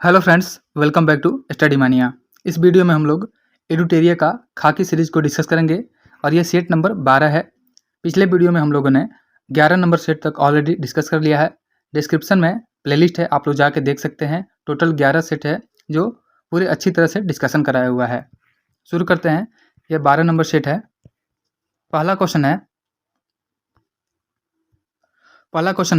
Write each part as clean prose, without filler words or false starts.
Hello friends, welcome back to Study Mania. इस video में हम लोग एडुटेरिया का खाकी सीरीज को डिस्कस करेंगे और ये सेट नंबर 12 है। पिछले वीडियो में हम लोगों ने 11 नंबर सेट तक ऑलरेडी डिस्कस कर लिया है। डिस्क्रिप्शन में प्लेलिस्ट है, आप लोग जाके देख सकते हैं। टोटल 11 सेट है जो पूरे अच्छी तरह से डिस्कशन कराया हुआ है। शुरू करते हैं। यह 12 नंबर सेट है। पहला क्वेश्चन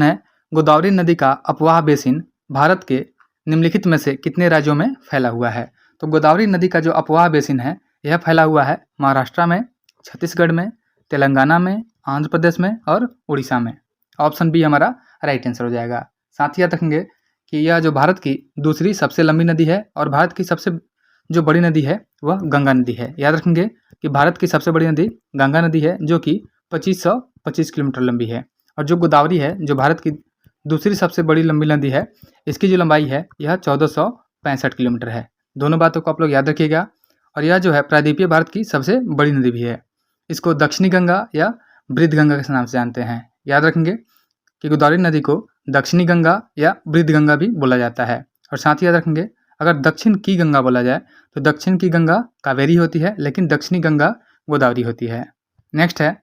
है गोदावरी नदी का अपवाह बेसिन भारत के निम्नलिखित में से कितने राज्यों में फैला हुआ है। तो गोदावरी नदी का जो अपवाह बेसिन है यह फैला हुआ है महाराष्ट्र में, छत्तीसगढ़ में, तेलंगाना में, आंध्र प्रदेश में और उड़ीसा में। ऑप्शन बी हमारा राइट आंसर हो जाएगा। साथ ही याद रखेंगे कि यह जो भारत की दूसरी सबसे लंबी नदी है और भारत की सबसे जो बड़ी नदी है वह गंगा नदी है। याद रखेंगे कि भारत की सबसे बड़ी नदी गंगा नदी है जो कि 2525 किलोमीटर लंबी है, और जो गोदावरी है जो भारत की दूसरी सबसे बड़ी लंबी नदी है, इसकी जो लंबाई है यह 1465 किलोमीटर है। दोनों बातों को आप लोग याद रखिएगा। और यह जो है प्रायद्वीपीय भारत की सबसे बड़ी नदी भी है। इसको दक्षिणी गंगा या बृहद गंगा के नाम से जानते हैं। याद रखेंगे कि गोदावरी नदी को दक्षिणी गंगा या बृहद गंगा भी बोला जाता है। और साथ ही याद रखेंगे अगर दक्षिण की गंगा बोला जाए तो दक्षिण की गंगा कावेरी होती है, लेकिन दक्षिणी गंगा गोदावरी होती है। नेक्स्ट है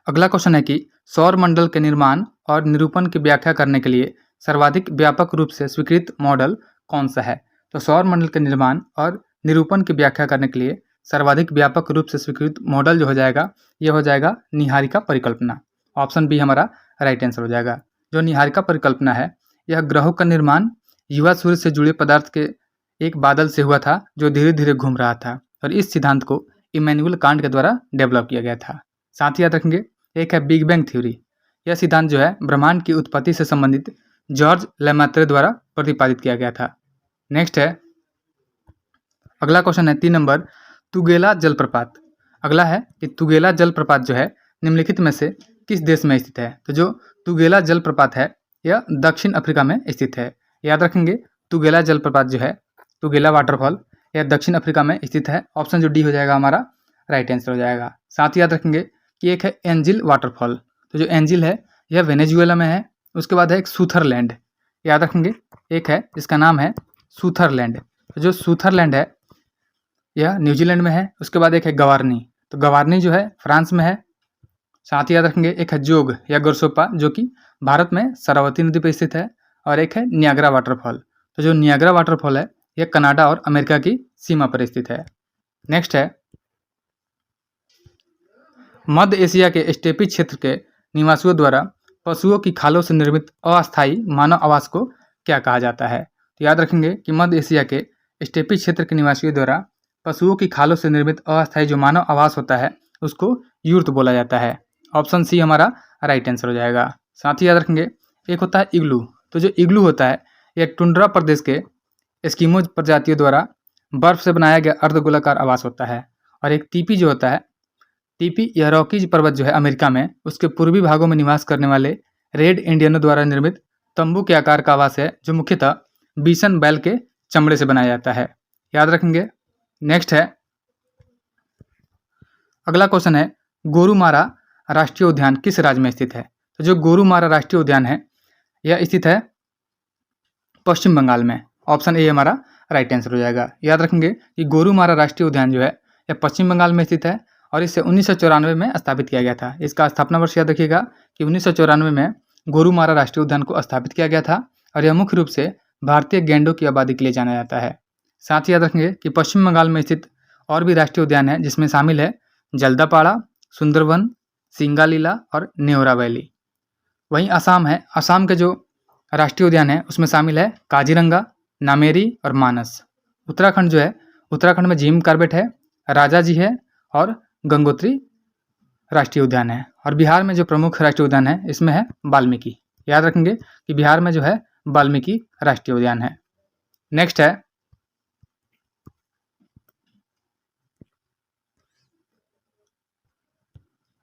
अगला क्वेश्चन है कि सौर मंडल के निर्माण और निरूपण की व्याख्या करने के लिए सर्वाधिक व्यापक रूप से स्वीकृत मॉडल कौन सा है। तो सौर मंडल के निर्माण और निरूपण की व्याख्या करने के लिए सर्वाधिक व्यापक रूप से स्वीकृत मॉडल जो हो जाएगा यह हो जाएगा निहारिका परिकल्पना। ऑप्शन बी हमारा राइट आंसर हो जाएगा। जो निहारिका परिकल्पना है यह ग्रहों का निर्माण युवा सूर्य से जुड़े पदार्थ के एक बादल से हुआ था जो धीरे धीरे घूम रहा था, और इस सिद्धांत को इमैनुअल कांट के द्वारा डेवलप किया गया था। साथ ही याद रखेंगे एक है बिग बैंग थ्योरी। यह सिद्धांत जो है ब्रह्मांड की उत्पत्ति से संबंधित जॉर्ज लेमात्रे द्वारा प्रतिपादित किया गया था। नेक्स्ट है अगला क्वेश्चन है 3 नंबर, तुगेला जलप्रपात। अगला है कि तुगेला जलप्रपात जो है निम्नलिखित में से किस देश में स्थित है। तो जो तुगेला जलप्रपात है यह दक्षिण अफ्रीका में स्थित है। याद रखेंगे तुगेला जलप्रपात जो है, तुगेला वाटरफॉल, यह दक्षिण अफ्रीका में स्थित है। ऑप्शन जो डी हो जाएगा हमारा राइट आंसर हो जाएगा। साथ ही याद रखेंगे कि एक है एंजिल वाटरफॉल। तो जो एंजिल है यह वेनेजुएला में है। उसके बाद है एक सूथरलैंड। याद रखेंगे एक है जिसका नाम है सूथरलैंड। तो जो सूथरलैंड है यह न्यूजीलैंड में है। उसके बाद एक है गवारनी। तो गवारनी जो है फ्रांस में है। साथ ही याद रखेंगे एक है जोग या गोरसोपा जो कि भारत में शरावती नदी पर स्थित है। और एक है नियाग्रा वाटरफॉल। तो जो नियाग्रा वाटरफॉल है यह कनाडा और अमेरिका की सीमा पर स्थित है। नेक्स्ट है मध्य एशिया के स्टेपी क्षेत्र के निवासियों द्वारा पशुओं की खालों से निर्मित अस्थायी मानव आवास को क्या कहा जाता है। तो याद रखेंगे कि मध्य एशिया के स्टेपी क्षेत्र के निवासियों द्वारा पशुओं की खालों से निर्मित अस्थायी जो मानव आवास होता है उसको यूर्त बोला जाता है। ऑप्शन सी हमारा राइट आंसर हो जाएगा। साथ ही याद रखेंगे एक होता है इग्लू। तो जो इग्लू होता है यह टुंड्रा प्रदेश के एस्किमो प्रजातियों द्वारा बर्फ से बनाया गया अर्धगोलाकार आवास होता है। और एक टीपी जो होता है, टीपी यह रॉकीज पर्वत जो है अमेरिका में उसके पूर्वी भागों में निवास करने वाले रेड इंडियनों द्वारा निर्मित तंबू के आकार का आवास है जो मुख्यतः बीसन बैल के चमड़े से बनाया जाता है। याद रखेंगे। नेक्स्ट है अगला क्वेश्चन है गोरुमारा राष्ट्रीय उद्यान किस राज्य में स्थित है। तो जो गोरुमारा राष्ट्रीय उद्यान है यह स्थित है पश्चिम बंगाल में। ऑप्शन ए हमारा राइट आंसर हो जाएगा। याद रखेंगे कि गोरुमारा राष्ट्रीय उद्यान जो है यह पश्चिम बंगाल में स्थित है और इसे 1994 में स्थापित किया गया था। इसका स्थापना वर्ष याद रखिएगा कि 1994 में गोरुमारा राष्ट्रीय उद्यान को स्थापित किया गया था, और यह मुख्य रूप से भारतीय गैंडों की आबादी के लिए जाना जाता है। साथ ही याद रखेंगे कि पश्चिम बंगाल में स्थित और भी राष्ट्रीय उद्यान है जिसमें शामिल है जल्दापाड़ा, सुंदरवन, सिंगालीला और नेवरा वैली। वहीं असम है, असम के जो राष्ट्रीय उद्यान है उसमें शामिल है काजीरंगा, नामेरी और मानस। उत्तराखंड जो है, उत्तराखंड में जिम कार्बेट है, राजा जी है और गंगोत्री राष्ट्रीय उद्यान है। और बिहार में जो प्रमुख राष्ट्रीय उद्यान है इसमें है वाल्मीकि। याद रखेंगे कि बिहार में जो है वाल्मीकि राष्ट्रीय उद्यान है। नेक्स्ट है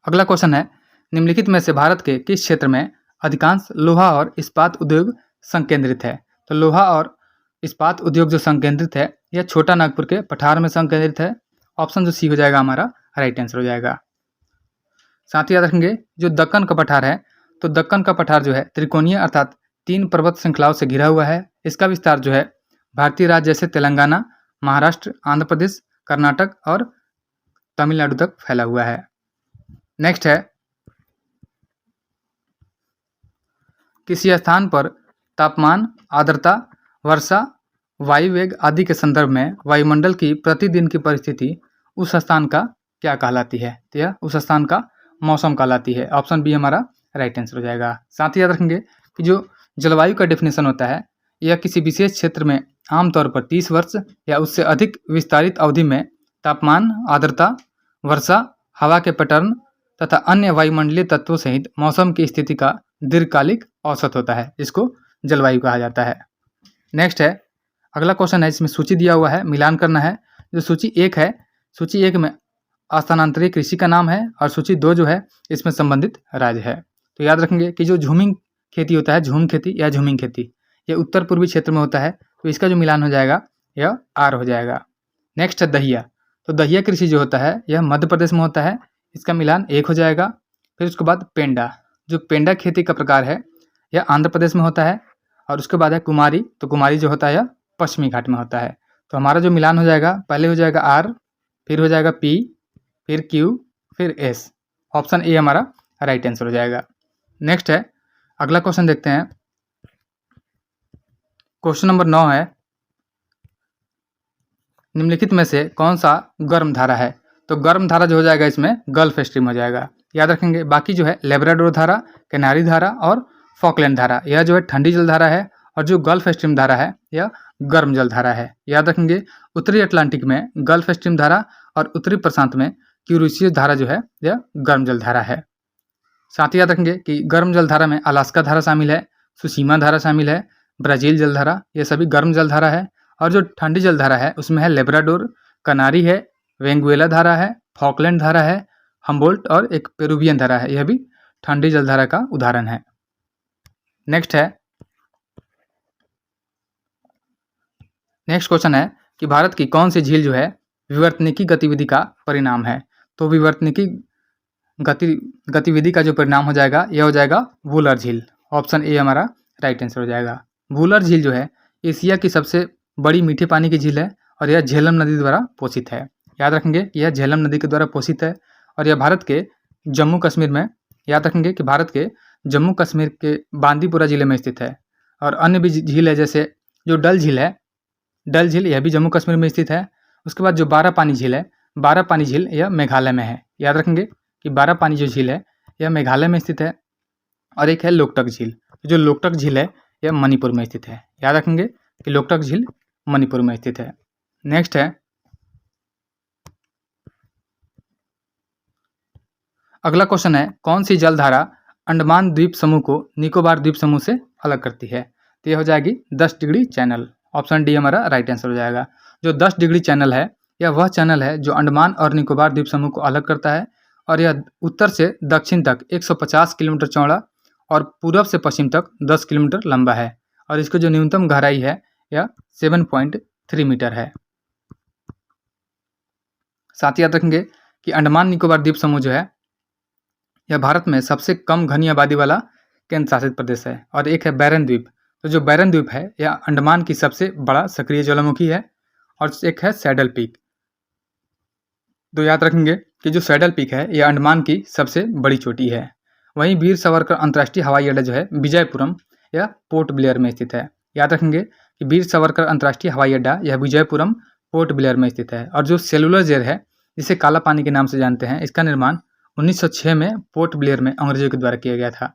अगला क्वेश्चन है निम्नलिखित में से भारत के किस क्षेत्र में अधिकांश लोहा और इस्पात उद्योग संकेंद्रित है। तो लोहा और इस्पात उद्योग जो संकेंद्रित है यह छोटा नागपुर के पठार में संकेंद्रित है। ऑप्शन जो सी हो जाएगा हमारा राइट आंसर हो जाएगा। साथ ही याद रखेंगे जो दक्कन का पठार है तो दक्कन का पठार जो है त्रिकोणीय अर्थात 3 पर्वत श्रृंखलाओं से घिरा हुआ है। इसका विस्तार जो है भारतीय राज्य जैसे तेलंगाना, महाराष्ट्र, आंध्र प्रदेश, कर्नाटक और तमिलनाडु तक फैला हुआ है। नेक्स्ट है, किसी स्थान पर तापमान, आर्द्रता, वर्षा, वायु वेग आदि के संदर्भ में वायुमंडल की प्रतिदिन की परिस्थिति उस स्थान का क्या कहलाती है? तो यह उस स्थान का मौसम कहलाती है। ऑप्शन बी हमारा राइट आंसर हो जाएगा। साथ ही याद रखेंगे कि जो जलवायु का डेफिनेशन होता है, यह किसी विशेष क्षेत्र में आमतौर पर 30 वर्ष या उससे अधिक विस्तारित अवधि में तापमान, आर्द्रता, वर्षा, हवा के पैटर्न तथा अन्य वायुमंडलीय तत्वों सहित मौसम की स्थिति का दीर्घकालिक औसत होता है, जिसको जलवायु कहा जाता है। नेक्स्ट है, अगला क्वेश्चन है, इसमें सूची दिया हुआ है, मिलान करना है। जो सूची 1 है, सूची 1 में स्थानांतरित कृषि का नाम है और सूची 2 जो है इसमें संबंधित राज्य है। तो याद रखेंगे कि जो झूमिंग खेती होता है, झूम खेती या झूमिंग खेती, ये उत्तर पूर्वी क्षेत्र में होता है, तो इसका जो मिलान हो जाएगा यह आर हो जाएगा। नेक्स्ट है दहिया। तो दहिया कृषि जो होता है यह मध्य प्रदेश में होता है, इसका मिलान 1 हो जाएगा। फिर उसके बाद पेंडा, जो पेंडा खेती का प्रकार है यह आंध्र प्रदेश में होता है। और उसके बाद है कुमारी। तो कुमारी जो होता है यह पश्चिमी घाट में होता है। तो हमारा जो मिलान हो जाएगा, पहले हो जाएगा आर, फिर हो जाएगा पी, फिर क्यू, फिर एस। ऑप्शन ए हमारा राइट आंसर हो जाएगा। नेक्स्ट है, अगला क्वेश्चन देखते हैं। क्वेश्चन नंबर 9 है, निम्नलिखित में से कौन सा गर्म धारा है? तो गर्म धारा जो हो जाएगा इसमें गल्फ स्ट्रीम हो जाएगा। याद रखेंगे, बाकी जो है लेब्राडोर धारा, कैनारी धारा और फॉकलैंड धारा, यह जो है ठंडी जल धारा है। और जो गल्फ स्ट्रीम धारा है यह गर्म जल धारा है। याद रखेंगे, उत्तरी अटलांटिक में गल्फ स्ट्रीम धारा और उत्तरी प्रशांत में क्यूरिशियस धारा जो है यह गर्म जल धारा है। साथ ही याद रखेंगे कि गर्म जल धारा में अलास्का धारा शामिल है, सुसीमा धारा शामिल है, ब्राजील जल धारा, ये सभी गर्म जल धारा है। और जो ठंडी जल धारा है उसमें है लेब्राडोर, कनारी है, वेंगुएला धारा है, फॉकलैंड धारा है, हम्बोल्ट और एक पेरुवियन धारा है, यह भी ठंडी जल धारा का उदाहरण है। नेक्स्ट है, नेक्स्ट क्वेश्चन है कि भारत की कौन सी झील जो है विवर्तनिकी गतिविधि का परिणाम है? तो विवर्तनिकी गतिविधि का जो परिणाम हो जाएगा यह हो जाएगा वुलर झील। ऑप्शन ए हमारा राइट आंसर हो जाएगा। वुलर झील जो है एशिया की सबसे बड़ी मीठे पानी की झील है और यह झेलम नदी द्वारा पोषित है। याद रखेंगे कि यह झेलम नदी के द्वारा पोषित है और यह भारत के जम्मू कश्मीर में, याद रखेंगे कि भारत के जम्मू कश्मीर के बांदीपुरा जिले में स्थित है। और अन्य भी झील है, जैसे जो डल झील है, डल झील यह भी जम्मू कश्मीर में स्थित है। उसके बाद जो बारह पानी झील है, बारह पानी झील यह मेघालय में है। याद रखेंगे कि बारह पानी जो झील है यह मेघालय में स्थित है। और एक है लोकटक झील, जो लोकटक झील है यह मणिपुर में स्थित है। याद रखेंगे कि लोकटक झील मणिपुर में स्थित है। नेक्स्ट है, अगला क्वेश्चन है, कौन सी जलधारा अंडमान द्वीप समूह को निकोबार द्वीप समूह से अलग करती है? तो यह हो जाएगी 10 डिग्री चैनल। ऑप्शन डी हमारा राइट आंसर हो जाएगा। जो 10 डिग्री चैनल है यह वह चैनल है जो अंडमान और निकोबार द्वीप समूह को अलग करता है और यह उत्तर से दक्षिण तक 150 किलोमीटर चौड़ा और पूरब से पश्चिम तक 10 किलोमीटर लंबा है। और इसकी जो न्यूनतम गहराई है यह 7.3 मीटर है। साथ ही याद रखेंगे कि अंडमान निकोबार द्वीप समूह जो है यह भारत में सबसे कम घनी आबादी वाला केंद्र शासित प्रदेश है। और एक है बैरन द्वीप। तो जो बैरन द्वीप है यह अंडमान की सबसे बड़ा सक्रिय ज्वालामुखी है। और एक है सैडल पीक। तो याद रखेंगे कि जो सैडल पीक है यह अंडमान की सबसे बड़ी चोटी है। वहीं वीर सावरकर अंतर्राष्ट्रीय हवाई अड्डा जो है विजयपुरम या पोर्ट ब्लेयर में स्थित है। याद रखेंगे कि वीर सावरकर अंतर्राष्ट्रीय हवाई अड्डा यह विजयपुरम पोर्ट ब्लेयर में स्थित है। और जो सेलुलर जेल है, जिसे काला पानी के नाम से जानते हैं, इसका निर्माण 1906 में पोर्ट ब्लेयर में अंग्रेजों के द्वारा किया गया था।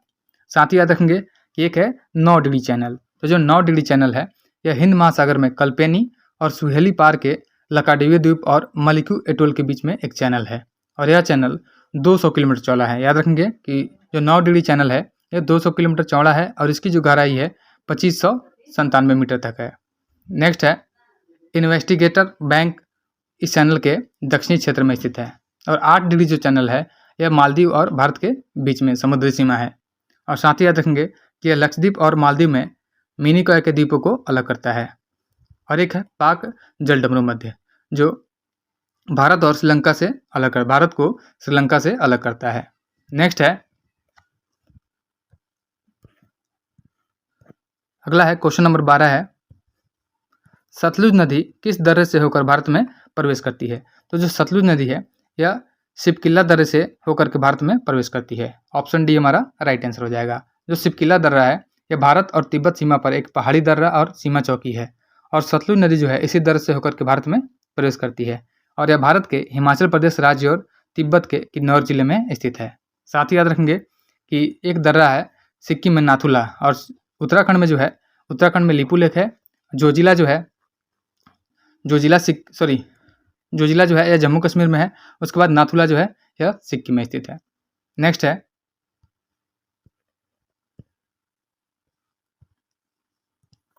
साथ ही याद रखेंगे कि एक है 9 डिग्री चैनल। तो जो 9 डिग्री चैनल है यह हिंद महासागर में कल्पेनी और सुहेली पार के लकाडिवे द्वीप और मलिकू एटोल के बीच में एक चैनल है। और यह चैनल 200 किलोमीटर चौड़ा है। याद रखेंगे कि जो 9 डिग्री चैनल है यह 200 किलोमीटर चौड़ा है और इसकी जो गहराई है 2597 मीटर तक है। नेक्स्ट है, इन्वेस्टिगेटर बैंक इस चैनल के दक्षिणी क्षेत्र में स्थित है। और 8 डिग्री जो चैनल है यह मालदीव और भारत के बीच में समुद्री सीमा है। और साथ ही याद रखेंगे कि यह लक्षद्वीप और मालदीव में मिनिकॉय के द्वीपों को अलग करता है। और एक है पाक जलडमरू मध्य, जो भारत और श्रीलंका से अलग कर भारत को श्रीलंका से अलग करता है। नेक्स्ट है, अगला है क्वेश्चन नंबर 12 है, सतलुज नदी किस दर्रे से होकर भारत में प्रवेश करती है? तो जो सतलुज नदी है यह सिपकिला दर्रे से होकर के भारत में प्रवेश करती है। ऑप्शन डी हमारा राइट आंसर हो जाएगा। जो सिपकिला दर्रा है यह भारत और तिब्बत सीमा पर एक पहाड़ी दर्रा और सीमा चौकी है, और सतलुज नदी जो है इसी दर्रे से होकर के भारत में प्रवेश करती है, और यह भारत के हिमाचल प्रदेश राज्य और तिब्बत के किन्नौर जिले में स्थित है। साथ ही याद रखेंगे कि एक दर्रा है सिक्किम में नाथुला, और उत्तराखंड में जो है उत्तराखंड में लिपू लेक है। जोजिला जो है जोजिला जो है यह जम्मू कश्मीर में है। उसके बाद नाथुला जो है यह सिक्किम में स्थित है। नेक्स्ट है,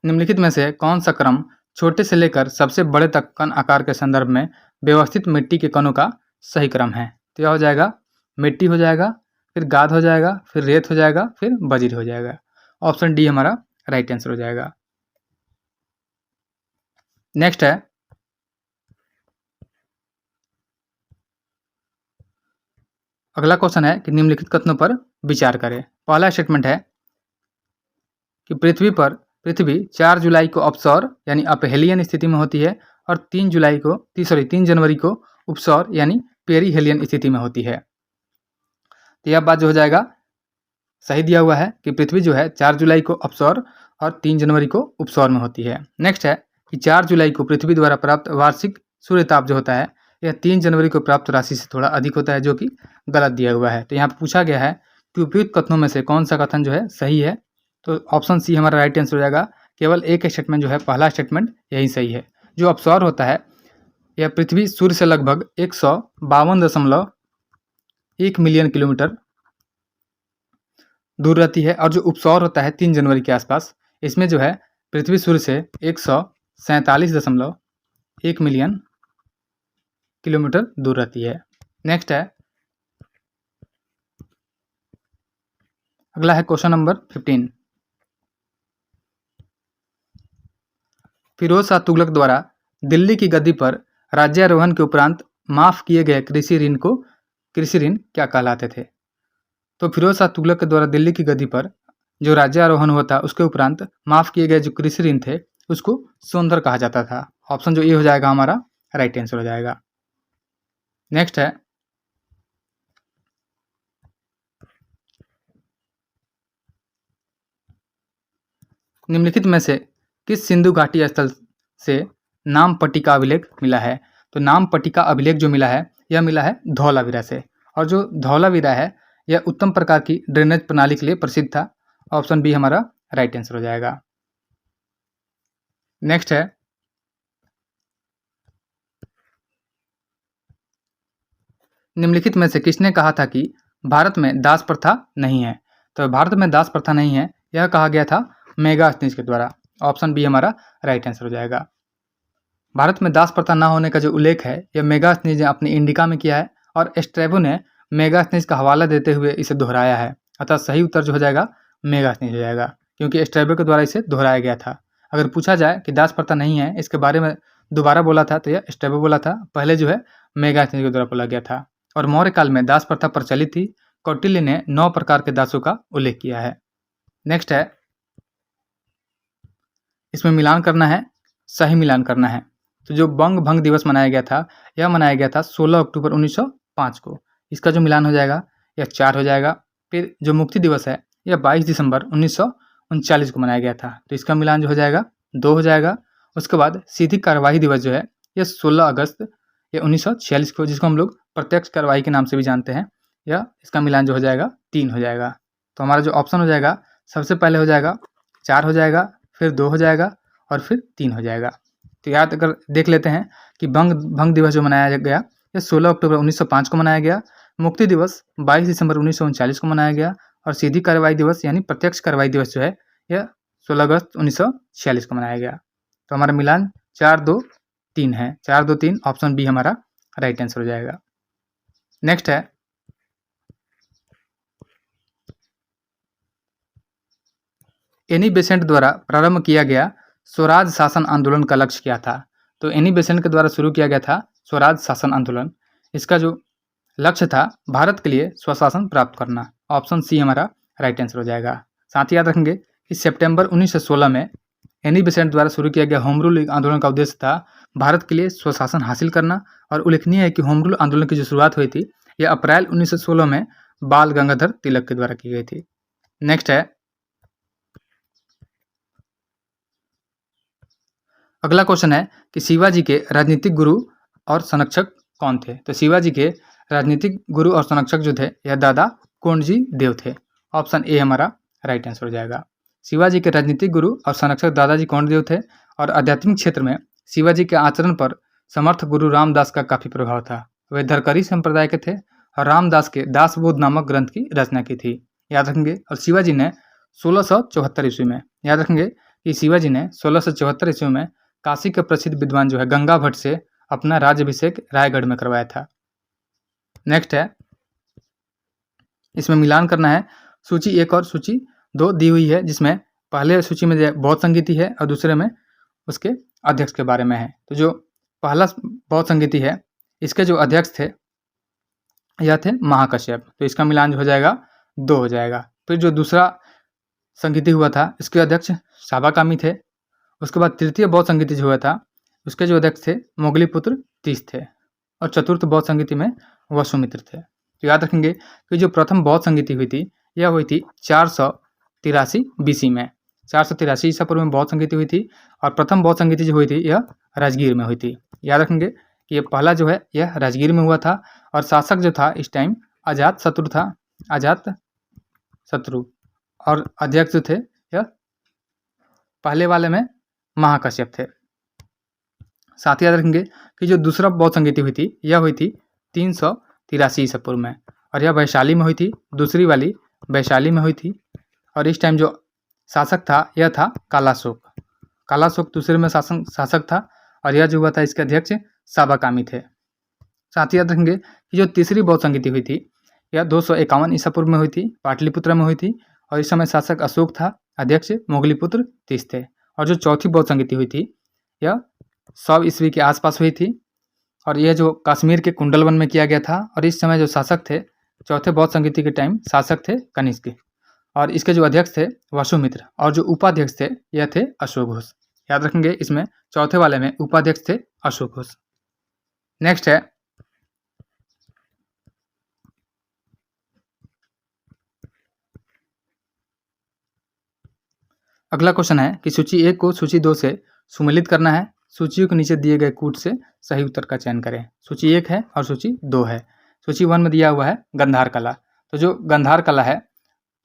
निम्नलिखित में से कौन सा क्रम छोटे से लेकर सबसे बड़े तक कण आकार के संदर्भ में व्यवस्थित मिट्टी के कणों का सही क्रम है? तो यह हो जाएगा मिट्टी हो जाएगा, फिर गाद हो जाएगा, फिर रेत हो जाएगा, फिर बजरी हो जाएगा। ऑप्शन डी हमारा राइट आंसर हो जाएगा। नेक्स्ट है, अगला क्वेश्चन है कि निम्नलिखित कथनों पर विचार करें। पहला स्टेटमेंट है कि पृथ्वी 4 जुलाई को अपसौर यानी अपहेलियन स्थिति में होती है, और 3 जनवरी को उपसौर यानी पेरीहेलियन स्थिति में होती है। तो यह बात जो हो जाएगा सही दिया हुआ है कि पृथ्वी जो है 4 जुलाई को अपसौर और 3 जनवरी को उपसौर में होती है। नेक्स्ट है कि 4 जुलाई को पृथ्वी द्वारा प्राप्त वार्षिक सूर्यताप जो होता है यह 3 जनवरी को प्राप्त राशि से थोड़ा अधिक होता है, जो कि गलत दिया हुआ है। तो यहाँ पर पूछा गया है कि उपयुक्त कथनों में से कौन सा कथन जो है सही है? तो ऑप्शन सी हमारा राइट आंसर हो जाएगा। केवल एक स्टेटमेंट जो है, पहला स्टेटमेंट यही सही है। जो अपसौर होता है यह पृथ्वी सूर्य से लगभग 152.1 मिलियन किलोमीटर दूर रहती है, और जो उपसौर होता है 3 जनवरी के आसपास, इसमें जो है पृथ्वी सूर्य से 147.1 मिलियन किलोमीटर दूर रहती है। नेक्स्ट है, अगला है क्वेश्चन नंबर 15। फिरोज शाह तुगलक द्वारा दिल्ली की गद्दी पर राज्यारोहण के उपरांत माफ किए गए कृषि ऋण क्या कहलाते थे? तो फिरोज शाह तुगलक के द्वारा दिल्ली की गद्दी पर जो राज्यारोहण हुआ था उसके उपरांत माफ किए गए जो कृषि ऋण थे उसको सोंधर कहा जाता था। ऑप्शन जो ए हो जाएगा हमारा राइट आंसर हो जाएगा। नेक्स्ट है, निम्नलिखित में से किस सिंधु घाटी स्थल से नाम पट्टिका अभिलेख मिला है? तो नाम पट्टिका अभिलेख जो मिला है यह मिला है धौलावीरा से, और जो धौलावीरा है यह उत्तम प्रकार की ड्रेनेज प्रणाली के लिए प्रसिद्ध था। ऑप्शन बी हमारा राइट आंसर हो जाएगा। नेक्स्ट है, निम्नलिखित में से किसने कहा था कि भारत में दास प्रथा नहीं है? तो भारत में दास प्रथा नहीं है यह कहा गया था मेगास्थनीज के द्वारा। ऑप्शन बी हमारा राइट आंसर हो जाएगा। भारत में दास प्रथा न होने का जो उल्लेख है यह मेगास्थनीज ने अपनी इंडिका में किया है, और स्ट्रैबो ने मेगास्थनीज का हवाला देते हुए इसे दोहराया है। अतः सही उत्तर जो हो जाएगा मेगास्थनीज हो जाएगा, क्योंकि स्ट्रैबो के द्वारा इसे दोहराया गया था। अगर पूछा जाए कि दास प्रथा नहीं है इसके बारे में दोबारा बोला था तो यह स्ट्रैबो बोला था, पहले जो है मेगास्थनीज के द्वारा बोला गया था। और मौर्य काल में दास प्रथा प्रचलित थी। कौटिल्य ने 9 प्रकार के दासों का उल्लेख किया है। नेक्स्ट है, इसमें मिलान करना है, सही मिलान करना है। तो जो बंग भंग दिवस मनाया गया था यह मनाया गया था 16 अक्टूबर 1905 को। इसका जो मिलान हो जाएगा यह 4 हो जाएगा। फिर जो मुक्ति दिवस है यह 22 दिसंबर 1939 को मनाया गया था, तो इसका मिलान जो हो जाएगा 2 हो जाएगा। उसके बाद सीधी कार्यवाही दिवस जो है यह 16 अगस्त ये 1946 को, जिसको हम लोग प्रत्यक्ष कार्यवाही के नाम से भी जानते हैं, या इसका मिलान जो हो जाएगा 3 हो जाएगा। तो हमारा जो ऑप्शन हो जाएगा सबसे पहले हो जाएगा 4 हो जाएगा, फिर 2 हो जाएगा और फिर 3 हो जाएगा। तो याद अगर देख लेते हैं कि भंग दिवस जो मनाया गया यह 16 अक्टूबर 1905 को मनाया गया, मुक्ति दिवस 22 दिसंबर 1939 को मनाया गया, और सीधी कार्रवाई दिवस यानी प्रत्यक्ष कार्रवाई दिवस जो है यह 16 अगस्त 1946 को मनाया गया। तो हमारा मिलान 4 2 3 है, 4 2 3। ऑप्शन बी हमारा राइट आंसर हो जाएगा। नेक्स्ट है, एनी बेसेंट द्वारा प्रारंभ किया गया स्वराज शासन आंदोलन का लक्ष्य क्या था? तो एनी बेसेंट के द्वारा शुरू किया गया था स्वराज शासन आंदोलन। इसका जो लक्ष्य था भारत के लिए स्वशासन प्राप्त करना। ऑप्शन सी हमारा राइट आंसर हो जाएगा। साथ ही याद रखेंगे कि सितंबर 1916 में एनी बेसेंट द्वारा शुरू किया गया होम रूल आंदोलन का उद्देश्य था भारत के लिए स्वशासन हासिल करना। और उल्लेखनीय है कि होम रूल आंदोलन की जो शुरुआत हुई थी यह अप्रैल 1916 में बाल गंगाधर तिलक के द्वारा की गई थी। नेक्स्ट है, अगला क्वेश्चन है कि शिवाजी के राजनीतिक गुरु और संरक्षक कौन थे। तो शिवाजी के राजनीतिक गुरु और संरक्षक जो थे यह दादा कोंडजी देव थे। ऑप्शन ए हमारा राइट आंसर हो जाएगा। शिवाजी के राजनीतिक गुरु और संरक्षक दादाजी कोंडदेव थे और आध्यात्मिक क्षेत्र में शिवाजी के आचरण पर समर्थ गुरु रामदास का काफी प्रभाव था। वे धरकरी संप्रदाय के थे और रामदास के दासबोध नामक ग्रंथ की रचना की थी, याद रखेंगे। और शिवाजी ने 1674 ईस्वी में, याद रखेंगे कि शिवाजी ने 1674 ईस्वी में काशी के प्रसिद्ध विद्वान जो है गंगा भट्ट से अपना राज्याभिषेक रायगढ़ में करवाया था। नेक्स्ट है, इसमें मिलान करना है। सूची 1 और सूची 2 दी हुई है, जिसमें पहले सूची में बौद्ध संगीति है और दूसरे में उसके अध्यक्ष के बारे में है। तो जो पहला बौद्ध संगीति है इसके जो अध्यक्ष थे यह थे महाकश्यप, तो इसका मिलान जो हो जाएगा 2 हो जाएगा। फिर जो दूसरा संगीति हुआ था इसके अध्यक्ष साबाकामी थे। उसके बाद तृतीय बौद्ध संगीति जो हुआ था उसके जो अध्यक्ष थे मोगलीपुत्र तीस थे और चतुर्थ बौद्ध संगीति में वसुमित्र थे। तो याद रखेंगे कि जो प्रथम बौद्ध संगीति हुई थी यह हुई थी 483 बीसी में, 483 ईसा पूर्व में बौद्ध संगीति हुई थी और प्रथम बौद्ध संगीति जो हुई थी यह राजगीर में हुई थी। याद रखेंगे कि ये पहला जो है यह राजगीर में हुआ था और शासक जो था इस टाइम अजात शत्रु था, अजात शत्रु, और अध्यक्ष जो थे यह पहले वाले में महाकश्यप थे। साथ ही याद रखेंगे कि जो दूसरा बौद्ध संगीति हुई थी यह हुई थी 383 ईसा पूर्व में और यह वैशाली में हुई थी, दूसरी वाली वैशाली में हुई थी। और इस टाइम जो शासक था यह था कालाशोक, कालाशोक दूसरे में शासक था और यह जो हुआ था इसके अध्यक्ष साबाकामी थे। साथ ही याद रखेंगे कि जो तीसरी बौद्ध संगीति हुई थी यह 251 ईसा पूर्व में हुई थी, पाटलिपुत्र में हुई थी और इस समय शासक अशोक था, अध्यक्ष मोगलीपुत्र तीस थे। और जो चौथी बौद्ध संगीति हुई थी यह 100 ईस्वी के आसपास हुई थी और यह जो कश्मीर के कुंडल वन में किया गया था और इस समय जो शासक थे चौथे बौद्ध संगीति के टाइम शासक थे कनिष्क और इसके जो अध्यक्ष थे वसुमित्र और जो उपाध्यक्ष थे यह थे अशोक घोष। याद रखेंगे इसमें चौथे वाले में उपाध्यक्ष थे अशोक घोष। नेक्स्ट है, अगला क्वेश्चन है कि सूची 1 को सूची 2 से सुमेलित करना है। सूचियों के नीचे दिए गए कूट से सही उत्तर का चयन करें। सूची 1 है और सूची 2 है। सूची 1 में दिया हुआ है गंधार कला। तो जो गंधार कला है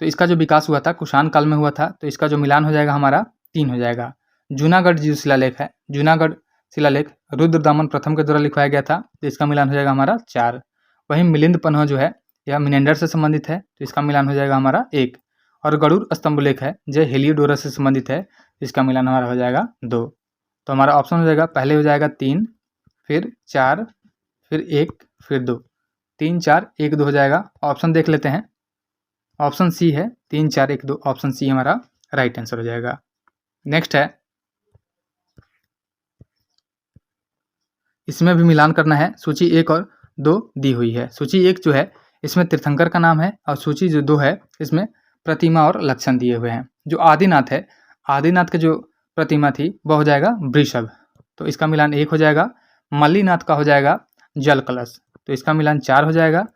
तो इसका जो विकास हुआ था कुषाण काल में हुआ था, तो इसका जो मिलान हो जाएगा हमारा 3 हो जाएगा। जूनागढ़ जो शिलालेख है, जूनागढ़ शिलालेख रुद्रदामन प्रथम के द्वारा लिखवाया गया था, तो इसका मिलान हो जाएगा हमारा 4। वहीं मिलिंद पन्ह जो है यह मिनेंडर से संबंधित है, तो इसका मिलान हो जाएगा हमारा 1। और गरुड़ स्तंभलेख है जो हेलियोडोरस से संबंधित है, इसका मिलान हमारा हो जाएगा 2। तो हमारा ऑप्शन हो जाएगा, पहले हो जाएगा 3, फिर 4, फिर 1, फिर 2। 3, 4, 1, 2 हो जाएगा। ऑप्शन देख लेते हैं। ऑप्शन सी है 3, 4, 1, 2। ऑप्शन सी हमारा राइट आंसर हो जाएगा। नेक्स्ट है, इसमें भी मिलान करना है। सूची 1 और 2 दी हुई है। सूची 1 जो है इसमें तीर्थंकर का नाम है और सूची जो 2 है इसमें प्रतिमा और लक्षण दिए हुए हैं। जो आदिनाथ है, आदिनाथ की जो प्रतिमा थी वह हो जाएगा वृषभ, तो इसका मिलान 1 हो जाएगा। मल्लीनाथ का हो जाएगा जल कलश, तो इसका मिलान 4 हो जाएगा।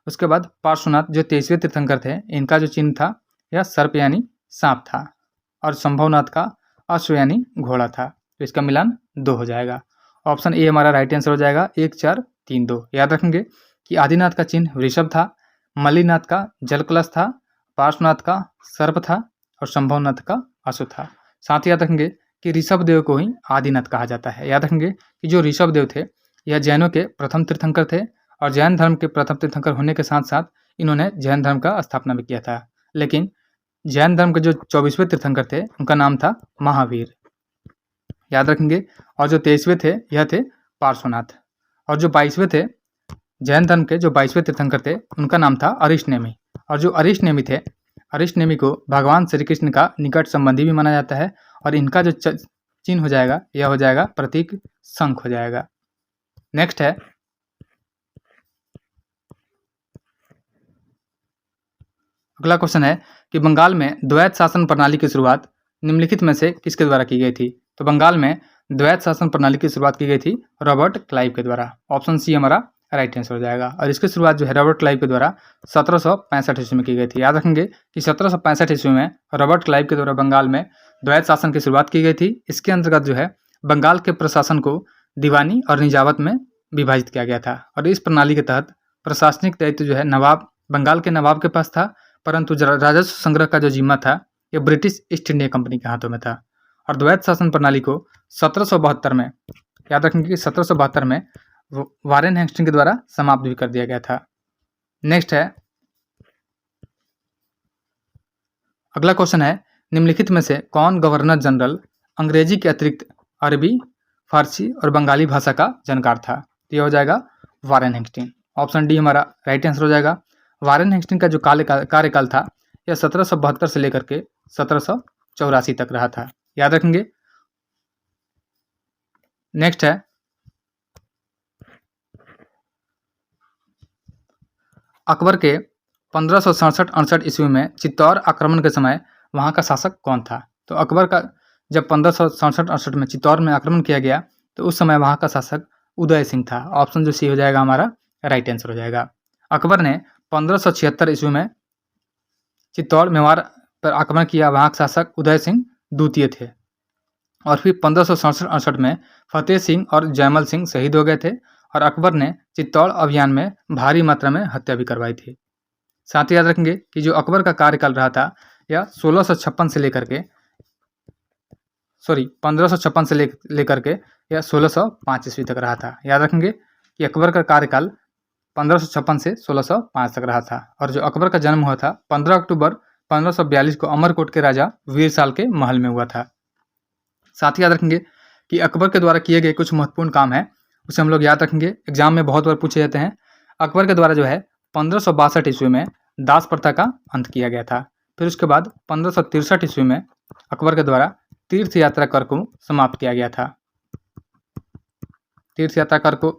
उसके बाद पार्श्वनाथ जो 23वें तीर्थंकर थे, इनका जो चिन्ह था यह सर्प यानी सांप था और संभवनाथ का अश्व यानी घोड़ा था, तो इसका मिलान 2 हो जाएगा। ऑप्शन ए हमारा राइट आंसर हो जाएगा। 1, 4, 3, 2। याद रखेंगे कि आदिनाथ का चिन्ह वृषभ था, मल्लीनाथ का जल कलश था, पार्श्वनाथ का सर्प था और संभवनाथ का अश्व था। साथ ही याद रखेंगे कि ऋषभ देव को ही आदिनाथ कहा जाता है। याद रखेंगे कि जो ऋषभ देव थे यह जैनों के प्रथम तीर्थंकर थे और जैन धर्म के प्रथम तीर्थंकर होने के साथ साथ इन्होंने जैन धर्म का स्थापना भी किया था। लेकिन जैन धर्म के जो 24वें तीर्थंकर थे उनका नाम था महावीर, याद रखेंगे। और जो 23वें थे यह थे पार्श्वनाथ और जो 22वें थे जैन धर्म के जो 22वें तीर्थंकर थे उनका नाम था अरिष्टनेमी। और जो अरिष्टनेमी थे, अरिष्टनेमी को भगवान श्री कृष्ण का निकट संबंधी भी माना जाता है और इनका जो चिन्ह हो जाएगा यह हो जाएगा प्रतीक शंख हो जाएगा। नेक्स्ट है, अगला क्वेश्चन है कि बंगाल में द्वैत शासन प्रणाली की शुरुआत निम्नलिखित में से किसके द्वारा की गई थी? तो बंगाल में द्वैत शासन प्रणाली की शुरुआत की गई थी रॉबर्ट क्लाइव के द्वारा। ऑप्शन सी हमारा राइट आंसर हो जाएगा। और इसकी शुरुआत जो है रॉबर्ट क्लाइव के द्वारा 1765 ईस्वी में की गई थी। याद रखेंगे कि 1765 ईस्वी में रॉबर्ट क्लाइव के द्वारा बंगाल में द्वैत शासन की शुरुआत की गई थी। इसके अंतर्गत जो है बंगाल के प्रशासन को दीवानी और निजावत में विभाजित किया गया था और इस प्रणाली के तहत प्रशासनिक दायित्व जो है नवाब बंगाल के नवाब के पास था, परंतु राजस्व संग्रह का जो जिम्मा था ये ब्रिटिश ईस्ट इंडिया कंपनी के हाथों में था। और द्वैत शासन प्रणाली को 1772 में, याद रखेंगे कि 1772 में वारेन हेस्टिंग के द्वारा समाप्त भी कर दिया गया था। नेक्स्ट है अगला क्वेश्चन है, निम्नलिखित में से कौन गवर्नर जनरल अंग्रेजी के अतिरिक्त अरबी, फारसी और बंगाली भाषा का जानकार था? तो यह हो जाएगा वारेन हेस्टिंग। ऑप्शन डी हमारा राइट आंसर हो जाएगा। वारेन हेस्टिंग का जो कार्यकाल था यह 1772 से लेकर के 1784 तक रहा था। याद रखेंगे। नेक्स्ट है अकबर के 1567-68 ईस्वी में चित्तौड़ आक्रमण के समय वहां का शासक कौन था? तो अकबर का जब 1567-68 में चित्तौड़ में आक्रमण किया गया तो उस समय वहां का शासक उदय सिंह था। ऑप्शन जो सी हो जाएगा हमारा राइट आंसर हो जाएगा। अकबर ने 1576 ईस्वी में चित्तौड़ मेवाड़ पर आक्रमण किया। वहां के शासक उदय सिंह द्वितीय थे और फिर 1567-68 में फतेह सिंह और जयमल सिंह शहीद हो गए थे और अकबर ने चित्तौड़ अभियान में भारी मात्रा में हत्या भी करवाई थी। साथ ही याद रखेंगे कि जो अकबर का कार्यकाल रहा था यह 1556 से लेकर के यह 1605 ईस्वी तक रहा था। याद रखेंगे कि अकबर का कार्यकाल 1556 से 1605 तक रहा था और जो अकबर का जन्म हुआ था 15 अक्टूबर 1542 को अमरकोट के राजा वीरसाल के महल में हुआ था। साथ ही याद रखेंगे कि अकबर के द्वारा किए गए कुछ महत्वपूर्ण काम है उसे हम लोग याद रखेंगे, एग्जाम में बहुत बार पूछे जाते हैं। अकबर के द्वारा जो है 1562 ईस्वी में दास प्रथा का अंत किया गया था। फिर उसके बाद 1563 ईस्वी में अकबर के द्वारा तीर्थ यात्रा कर को समाप्त किया गया था। तीर्थ यात्रा कर को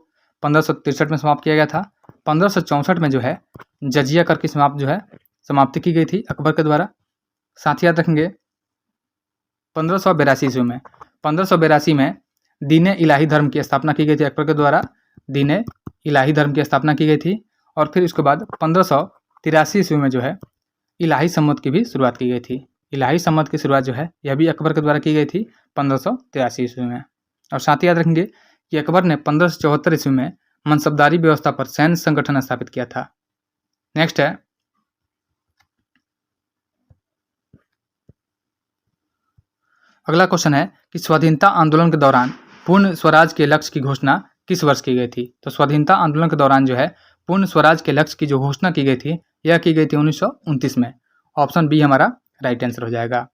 1563 में समाप्त किया गया था। 1564 में जो है जजिया कर की समाप्ति की गई थी अकबर के द्वारा। साथ ही याद रखेंगे 1582 में दीन इलाही धर्म की स्थापना की गई थी अकबर के द्वारा। दीन इलाही धर्म की स्थापना की गई थी और फिर उसके बाद 1583 ईस्वी में जो है इलाही सम्मत की भी शुरुआत की गई थी। इलाही सम्मत की शुरुआत जो है यह भी अकबर के द्वारा की गई थी 1583 ईस्वी में। और साथ ही याद रखेंगे कि अकबर ने 1574 ईस्वी में मनसबदारी व्यवस्था पर सैन्य संगठन स्थापित किया था। नेक्स्ट है अगला क्वेश्चन है कि स्वाधीनता आंदोलन के दौरान पूर्ण स्वराज के लक्ष्य की घोषणा किस वर्ष की गई थी? तो स्वाधीनता आंदोलन के दौरान जो है पूर्ण स्वराज के लक्ष्य की जो घोषणा की गई थी यह की गई थी 1929 में। ऑप्शन बी हमारा राइट आंसर हो जाएगा।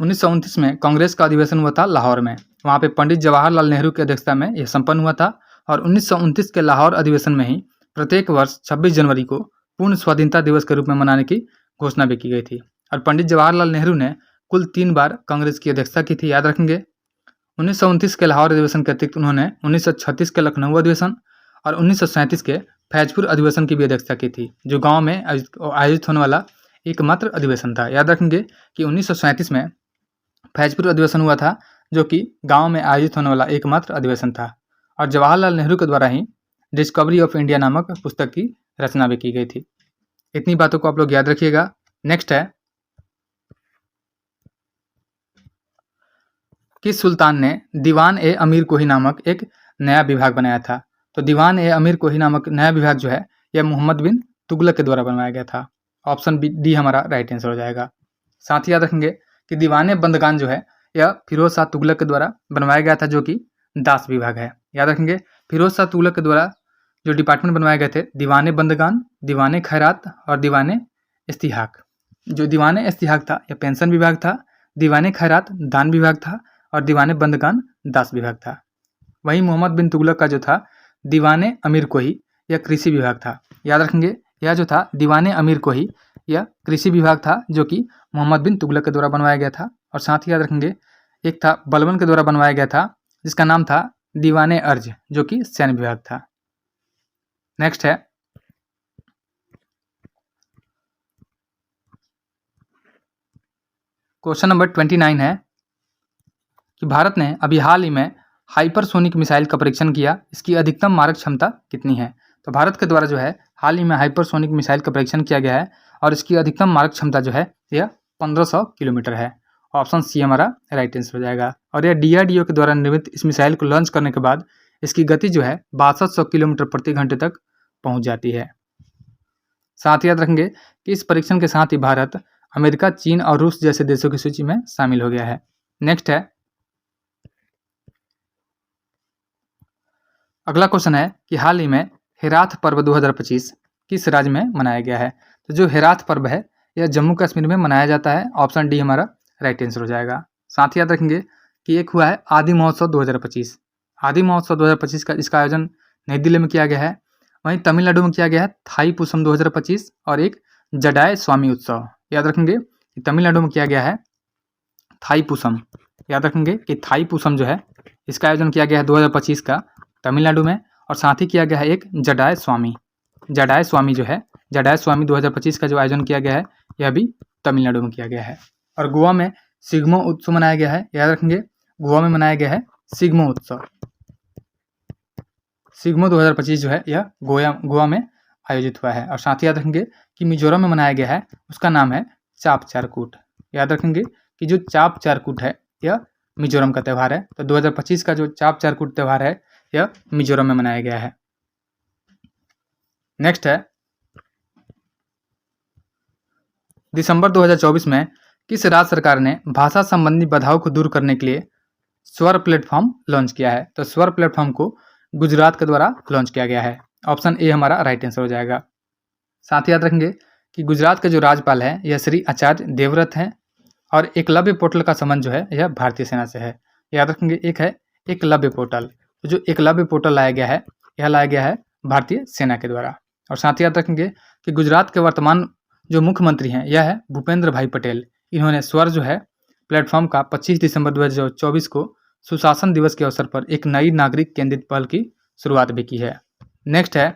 1929 में कांग्रेस का अधिवेशन हुआ था लाहौर में। वहां पे पंडित जवाहरलाल नेहरू की अध्यक्षता में यह संपन्न हुआ था और 1929 के लाहौर अधिवेशन में ही प्रत्येक वर्ष 26 जनवरी को पूर्ण स्वाधीनता दिवस के रूप में मनाने की घोषणा भी की गई थी। और पंडित जवाहरलाल नेहरू ने कुल 3 बार कांग्रेस की अध्यक्षता की थी। याद रखेंगे 1929 के लाहौर अधिवेशन के अतिरिक्त उन्होंने 1936 के लखनऊ अधिवेशन और 1937 के फैजपुर अधिवेशन की भी अध्यक्षता की थी, जो गांव में आयोजित होने वाला एकमात्र अधिवेशन था। याद रखेंगे कि 1937 में फैजपुर अधिवेशन हुआ था जो कि गांव में आयोजित होने वाला एकमात्र अधिवेशन था और जवाहरलाल नेहरू के द्वारा ही डिस्कवरी ऑफ इंडिया नामक पुस्तक की रचना भी की गई थी। इतनी बातों को आप लोग याद रखिएगा। नेक्स्ट है किस सुल्तान ने दीवान ए अमीर कोही नामक एक नया विभाग बनाया था? तो दीवान ए अमीर कोही नामक नया विभाग जो है यह मोहम्मद बिन तुगलक के द्वारा बनवाया गया था। ऑप्शन डी हमारा राइट आंसर हो जाएगा। साथ ही याद रखेंगे कि दीवाने बंदगान जो है यह फिरोज शाह तुगलक के द्वारा बनवाया गया था, जो कि दास विभाग है। याद रखेंगे फिरोज शाह तुगलक के द्वारा जो डिपार्टमेंट बनवाए गए थे दीवाने बंदगान, दीवाने खैरात और दीवाने इस्तिहाक। जो दीवाने इस्तिहाक था यह पेंशन विभाग था, दीवाने खैरात दान विभाग था और दीवाने बंदगान दास विभाग था। वहीं मोहम्मद बिन तुगलक का जो था दीवाने अमीर कोही यह कृषि विभाग था। याद रखेंगे यह जो था दीवाने अमीर कोही यह कृषि विभाग था जो कि मोहम्मद बिन तुगलक के द्वारा बनवाया गया था। और साथ ही याद रखेंगे एक था बलबन के द्वारा बनवाया गया था जिसका नाम था दीवाने अर्ज, जो कि सैन्य विभाग था। नेक्स्ट है क्वेश्चन नंबर 29 है कि भारत ने अभी हाल ही में हाइपरसोनिक मिसाइल का परीक्षण किया, इसकी अधिकतम मारक क्षमता कितनी है? तो भारत के द्वारा जो है हाल ही में हाइपरसोनिक मिसाइल का परीक्षण किया गया है और इसकी अधिकतम मारक क्षमता जो है यह 1500 किलोमीटर है। ऑप्शन सी हमारा राइट आंसर हो जाएगा। और यह DRDO के द्वारा निर्मित इस मिसाइल को लॉन्च करने के बाद इसकी गति जो है 6200 किलोमीटर प्रति घंटे तक पहुंच जाती है। साथ ही याद रखेंगे कि इस परीक्षण के साथ ही भारत अमेरिका, चीन और रूस जैसे देशों की सूची में शामिल हो गया है। नेक्स्ट है, अगला क्वेश्चन है कि हाल ही में हेराथ पर्व 2025 किस राज्य में मनाया गया है? तो जो हेराथ पर्व है यह जम्मू कश्मीर में मनाया जाता है। ऑप्शन डी हमारा राइट आंसर हो जाएगा। साथ ही याद रखेंगे कि एक हुआ है आदि महोत्सव 2025। आदि महोत्सव 2025 का इसका आयोजन नई दिल्ली में किया गया है। वहीं तमिलनाडु में किया गया है थाई पुसम 2025 और एक जडाय स्वामी उत्सव। याद रखेंगे कि तमिलनाडु में किया गया है थाई पुसम। याद रखेंगे कि थाई पुसम जो है इसका आयोजन किया गया है 2025 का तमिलनाडु में, और साथ ही किया गया है एक जडाय स्वामी। जडाय स्वामी जो है, जडाय स्वामी 2025 का जो आयोजन किया गया है यह भी तमिलनाडु में किया गया है। और गोवा में सिग्मो उत्सव मनाया गया है। याद रखेंगे गोवा में मनाया गया है सिग्मो उत्सव। सिग्मो 2025 जो है यह गोवा में आयोजित हुआ है। और साथ ही याद रखेंगे कि मिजोरम में मनाया गया है, उसका नाम है चाप चारकूट। याद रखेंगे कि जो चाप चारकूट है यह मिजोरम का त्यौहार है। तो 2025 का जो चाप चारकूट त्यौहार है यह मिजोरम में मनाया गया है। नेक्स्ट है, दिसंबर 2024 में किस राज्य सरकार ने भाषा संबंधी बाधाओं को दूर करने के लिए स्वर प्लेटफॉर्म लॉन्च किया है? तो स्वर प्लेटफॉर्म को गुजरात के द्वारा लॉन्च किया गया है। ऑप्शन ए हमारा राइट आंसर हो जाएगा। साथ ही याद रखेंगे कि गुजरात के जो राज्यपाल है यह श्री आचार्य देवव्रत हैं और एकलव्य पोर्टल का संबंध जो है यह भारतीय सेना से है। याद रखेंगे एक है एकलव्य पोर्टल, तो जो एकलव्य पोर्टल लाया गया है यह लाया गया है भारतीय सेना के द्वारा। और साथ ही याद रखेंगे कि गुजरात के वर्तमान जो मुख्यमंत्री हैं यह है भूपेंद्र भाई पटेल। इन्होंने स्वर जो है प्लेटफॉर्म का 25 दिसंबर 2024 को सुशासन दिवस के अवसर पर एक नई नागरिक केंद्रित पहल की शुरुआत भी की है। नेक्स्ट है,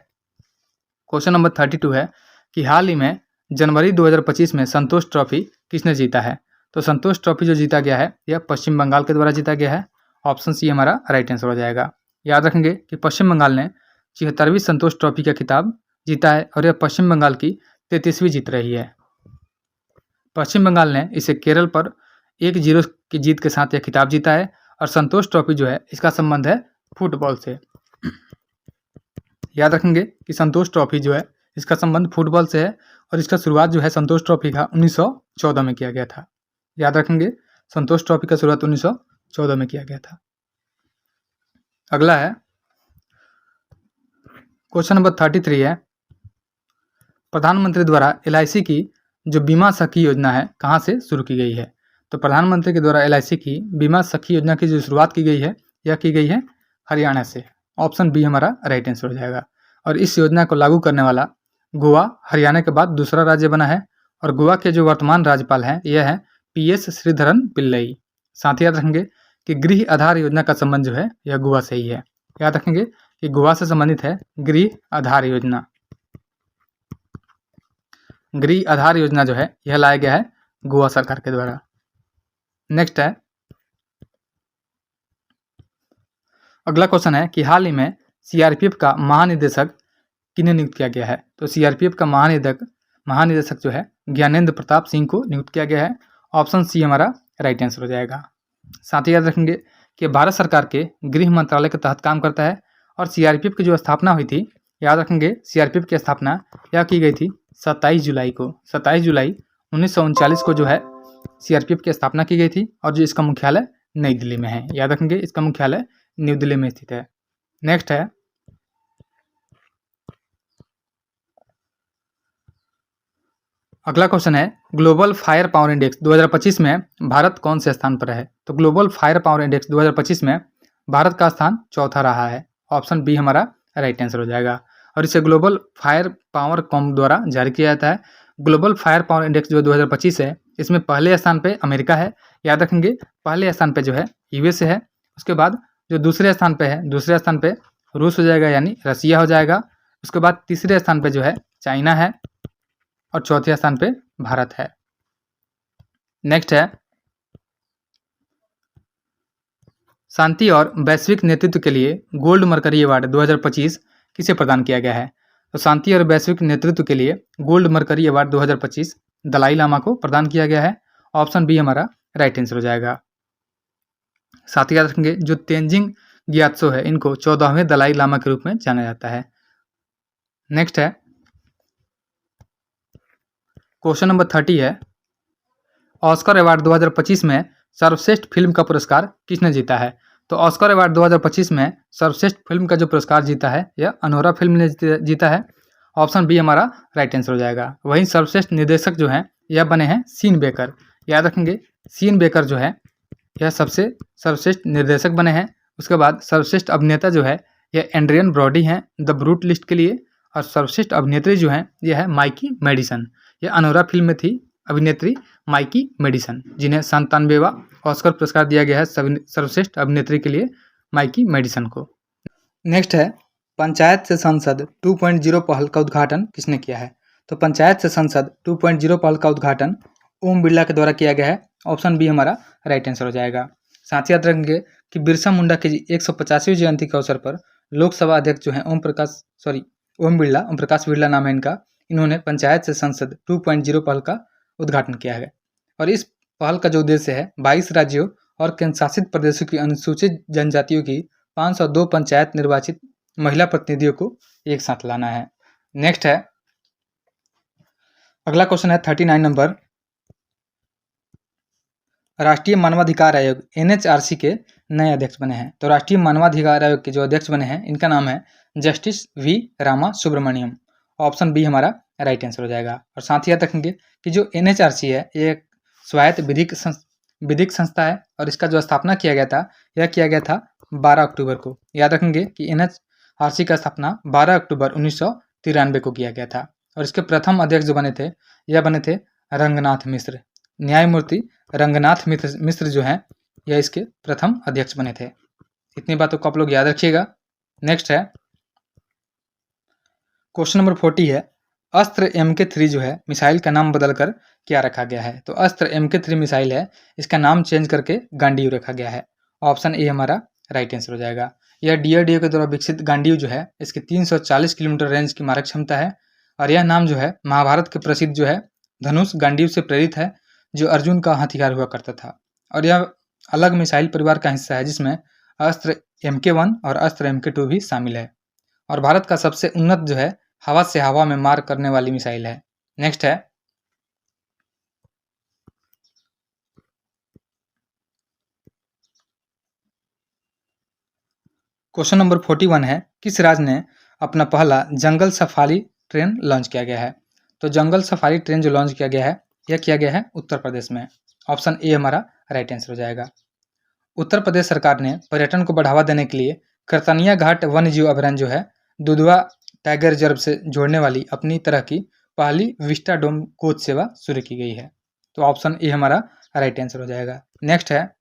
क्वेश्चन नंबर 32 है कि हाल ही में जनवरी 2025 में संतोष ट्रॉफी किसने जीता है? तो संतोष ट्रॉफी जो जीता गया है यह पश्चिम बंगाल के द्वारा जीता गया है। ऑप्शन सी हमारा राइट आंसर हो जाएगा। याद रखेंगे कि पश्चिम बंगाल ने 76वीं संतोष ट्रॉफी का खिताब जीता है और यह पश्चिम बंगाल की 33वीं जीत रही है। पश्चिम बंगाल ने इसे केरल पर 1-0 की जीत के साथ यह खिताब जीता है। और संतोष ट्रॉफी जो है इसका संबंध है फुटबॉल से। याद रखेंगे कि संतोष ट्रॉफी जो है इसका संबंध फुटबॉल से है और इसका शुरुआत जो है संतोष ट्रॉफी का 1914 में किया गया था। याद रखेंगे संतोष ट्रॉफी का शुरुआत 1914 में किया गया था। अगला है क्वेश्चन नंबर 33 है, प्रधानमंत्री द्वारा LIC की जो बीमा सखी योजना है कहाँ से शुरू की गई है? तो प्रधानमंत्री के द्वारा LIC की बीमा सखी योजना की जो शुरुआत की गई है यह की गई है हरियाणा से। ऑप्शन बी हमारा राइट आंसर हो जाएगा। और इस योजना को लागू करने वाला गोवा हरियाणा के बाद दूसरा राज्य बना है। और गोवा के जो वर्तमान राज्यपाल हैं यह है PS श्रीधरन पिल्लई। साथ ही याद रखेंगे कि गृह आधार योजना का संबंध जो है यह गोवा से ही है। याद रखेंगे कि गोवा से संबंधित है गृह आधार योजना। गृह आधार योजना जो है यह लाया गया है गोवा सरकार के द्वारा। नेक्स्ट है, अगला क्वेश्चन है कि हाल ही में CRPF का महानिदेशक किन्हें नियुक्त किया गया है? तो CRPF का महानिदेशक जो है ज्ञानेंद्र प्रताप सिंह को नियुक्त किया गया है। ऑप्शन सी हमारा राइट आंसर हो जाएगा। साथ ही याद रखेंगे कि भारत सरकार के गृह मंत्रालय के तहत काम करता है। और CRPF की जो स्थापना हुई थी, याद रखेंगे CRPF की स्थापना यह की गई थी 27 जुलाई को। 27 जुलाई 1939 को जो है CRPF की स्थापना की गई थी और जो इसका मुख्यालय नई दिल्ली में है। याद रखेंगे इसका मुख्यालय न्यू दिल्ली में स्थित है। नेक्स्ट है, अगला क्वेश्चन है ग्लोबल फायर पावर इंडेक्स 2025 में भारत कौन से स्थान पर है? तो ग्लोबल फायर पावर इंडेक्स 2025 में भारत का स्थान चौथा रहा है। ऑप्शन बी हमारा राइट आंसर हो जाएगा। और इसे ग्लोबल फायर पावर कॉम द्वारा जारी किया जाता है। ग्लोबल फायर पावर इंडेक्स जो 2025 है इसमें पहले स्थान पे अमेरिका है। याद रखेंगे पहले स्थान पे जो है USA है। उसके बाद जो दूसरे स्थान पे रूस हो जाएगा यानी रसिया हो जाएगा। उसके बाद तीसरे स्थान पे जो है चाइना है और चौथे स्थान पे भारत है। नेक्स्ट है, शांति और वैश्विक नेतृत्व के लिए गोल्ड मरकरी अवार्ड 2025 किसे प्रदान किया गया है? तो शांति और वैश्विक नेतृत्व के लिए Gold Mercury Award 2025 Dalai Lama को प्रदान किया गया है। ऑप्शन बी हमारा राइट आंसर हो जाएगा। साथ ही याद रखेंगे जो तेंजिंग ग्यात्सो है इनको 14वें दलाई लामा के रूप में जाना जाता है। नेक्स्ट है क्वेश्चन नंबर 30 है, ऑस्कर अवार्ड 2025 में सर्वश्रेष्ठ फिल्म का पुरस्कार किसने जीता है? तो ऑस्कर अवार्ड 2025 में सर्वश्रेष्ठ फिल्म का जो पुरस्कार जीता है यह अनोरा फिल्म ने जीता है। ऑप्शन बी हमारा राइट आंसर हो जाएगा। वहीं सर्वश्रेष्ठ निर्देशक जो हैं यह बने हैं सीन बेकर। याद रखेंगे सीन बेकर जो है यह सबसे सर्वश्रेष्ठ निर्देशक बने हैं। उसके बाद सर्वश्रेष्ठ अभिनेता जो है यह एंड्रियन ब्रॉडी हैं द ब्रूट लिस्ट के लिए, और सर्वश्रेष्ठ अभिनेत्री जो है यह है माइकी मेडिसन। यह अनोरा फिल्म में थी अभिनेत्री माइकी मेडिसन, जिन्हें 97वां ऑस्कर पुरस्कार दिया गया है सर्वश्रेष्ठ अभिनेत्री के लिए माइकी मेडिसन को। नेक्स्ट है पंचायत से संसद 2.0 पहल का उद्घाटन किसने किया है? तो पंचायत से संसद 2.0 पहल का उद्घाटन ओम बिरला के द्वारा किया गया है। ऑप्शन बी हमारा राइट आंसर हो जाएगा। साथ ही याद रखेंगे कि बिरसा मुंडा की 150वीं जयंती के अवसर पर लोकसभा अध्यक्ष जो हैं ओम प्रकाश बिरला नाम है इनका, इन्होंने पंचायत से संसद 2.0 पहल का उद्घाटन किया है। और इस पहल का जो उद्देश्य है 22 राज्यों और केंद्र शासित प्रदेशों की अनुसूचित जनजातियों की 502 पंचायत निर्वाचित महिला प्रतिनिधियों को एक साथ लाना है। नेक्स्ट है अगला क्वेश्चन है 39 नंबर, राष्ट्रीय मानवाधिकार आयोग NHRC के नए अध्यक्ष बने हैं। तो राष्ट्रीय मानवाधिकार आयोग के जो अध्यक्ष बने हैं इनका नाम है justice V Rama Subramaniam. Option B हमारा राइट आंसर हो जाएगा। और साथ ही याद रखेंगे कि जो NHRC है ये एक स्वायत्त विधिक संस्था है और इसका जो स्थापना किया गया था यह किया गया था 12 अक्टूबर को। याद रखेंगे कि NHRC का स्थापना 12 अक्टूबर 1993 को किया गया था। और इसके प्रथम अध्यक्ष जो बने थे यह बने थे रंगनाथ मिश्र। न्यायमूर्ति रंगनाथ मिश्र जो हैं यह इसके प्रथम अध्यक्ष बने थे। इतनी बातों को आप लोग याद रखिएगा। नेक्स्ट है क्वेश्चन नंबर 40 है, अस्त्र MK3 जो है मिसाइल का नाम बदलकर क्या रखा गया है? तो अस्त्र MK3 मिसाइल है, इसका नाम चेंज करके गांडीव रखा गया है। ऑप्शन ए हमारा राइट आंसर हो जाएगा। यह DRDO के द्वारा विकसित गांडीव जो है इसकी 340 किलोमीटर रेंज की मारक क्षमता है और यह नाम जो है महाभारत के प्रसिद्ध जो है धनुष गांडीव से प्रेरित है जो अर्जुन का हथियार हुआ करता था। और यह अलग मिसाइल परिवार का हिस्सा है जिसमें अस्त्र MK1 और अस्त्र MK2 भी शामिल है और भारत का सबसे उन्नत जो है हवा से हवा में मार करने वाली मिसाइल है। नेक्स्ट है क्वेश्चन नंबर 41 है, किस राज्य ने अपना पहला जंगल सफारी ट्रेन लॉन्च किया गया है? तो जंगल सफारी ट्रेन जो लॉन्च किया गया है यह किया गया है उत्तर प्रदेश में। ऑप्शन ए हमारा राइट आंसर हो जाएगा। उत्तर प्रदेश सरकार ने पर्यटन को बढ़ावा देने के लिए करतनिया घाट वन्यजीव अभयारण्य जो है दुधवा टाइगर रिजर्व से जोड़ने वाली अपनी तरह की पहली विस्टाडोम कोच सेवा शुरू की गई है। तो ऑप्शन ए हमारा राइट आंसर हो जाएगा। नेक्स्ट है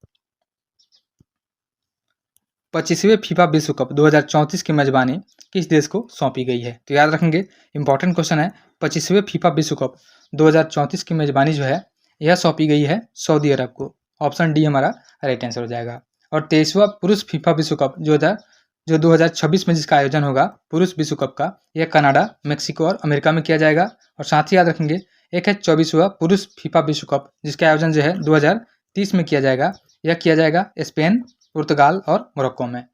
25वें फीफा विश्व कप 2034 की मेजबानी किस देश को सौंपी गई है? तो याद रखेंगे इंपॉर्टेंट क्वेश्चन है, 25वें फीफा विश्व कप 2034 की मेजबानी जो है यह सौंपी गई है सऊदी अरब को। ऑप्शन डी हमारा राइट आंसर हो जाएगा। और 23वां पुरुष फीफा विश्व कप जो 2026 में जिसका आयोजन होगा पुरुष विश्व कप का, यह कनाडा, मेक्सिको और अमेरिका में किया जाएगा। और साथ ही याद रखेंगे एक है 24वां पुरुष फीफा विश्व कप जिसका आयोजन जो है 2030 में किया जाएगा। यह किया जाएगा स्पेन, पुर्तगाल और मोरक्को में।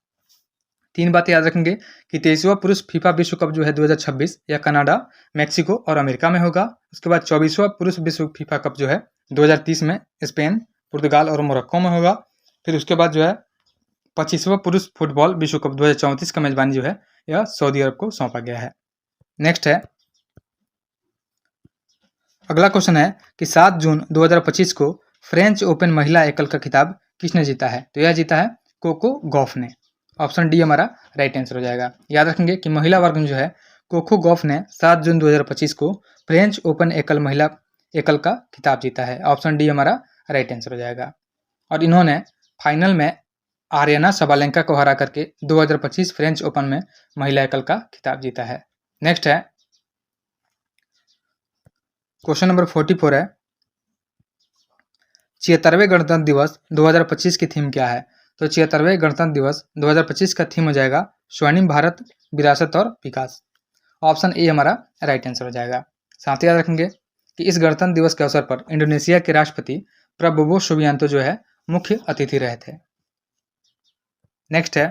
तीन बातें याद रखेंगे कि 23वां पुरुष फीफा विश्व कप जो है 2026 यह कनाडा, मेक्सिको और अमेरिका में होगा। उसके बाद 24वां पुरुष विश्व फीफा कप जो है 2030 में स्पेन, पुर्तगाल और मोरक्को में होगा। फिर उसके बाद जो है 25वां पुरुष फुटबॉल विश्व कप 2034 का मेजबानी जो है यह सऊदी अरब को सौंपा गया है। नेक्स्ट है अगला क्वेश्चन है कि 7 जून 2025 को फ्रेंच ओपन महिला एकल का खिताब किसने जीता है? तो यह जीता है कोको गॉफ ने। ऑप्शन डी हमारा राइट आंसर हो जाएगा। याद रखेंगे कि महिला वर्ग में जो है कोको गॉफ ने 7 जून 2025 को फ्रेंच ओपन महिला एकल का खिताब जीता है। ऑप्शन डी हमारा राइट आंसर हो जाएगा। और इन्होंने फाइनल में आर्यना सबालेंका को हरा करके 2025 फ्रेंच ओपन में महिला एकल का खिताब जीता है। नेक्स्ट है क्वेश्चन नंबर 44 है, 76वें गणतंत्र दिवस 2025 की थीम क्या है? तो 76वें गणतंत्र दिवस 2025 का थीम हो जाएगा स्वर्णिम भारत, विरासत और विकास। ऑप्शन ए हमारा राइट आंसर हो जाएगा। साथ ही याद रखेंगे कि इस गणतंत्र दिवस के अवसर पर इंडोनेशिया के राष्ट्रपति प्रबोवो सुबियांतो जो है मुख्य अतिथि रहे थे। नेक्स्ट है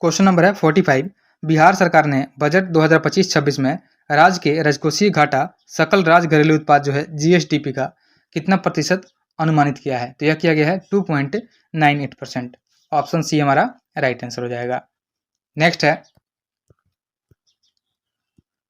क्वेश्चन नंबर है 45। बिहार सरकार ने बजट 2025-26 में राज्य के राजकोषीय घाटा सकल राज्य घरेलू उत्पाद जो है जीएसडीपी का कितना प्रतिशत अनुमानित किया है? तो यह किया गया है 2.98%। ऑप्शन सी हमारा राइट आंसर हो जाएगा। नेक्स्ट है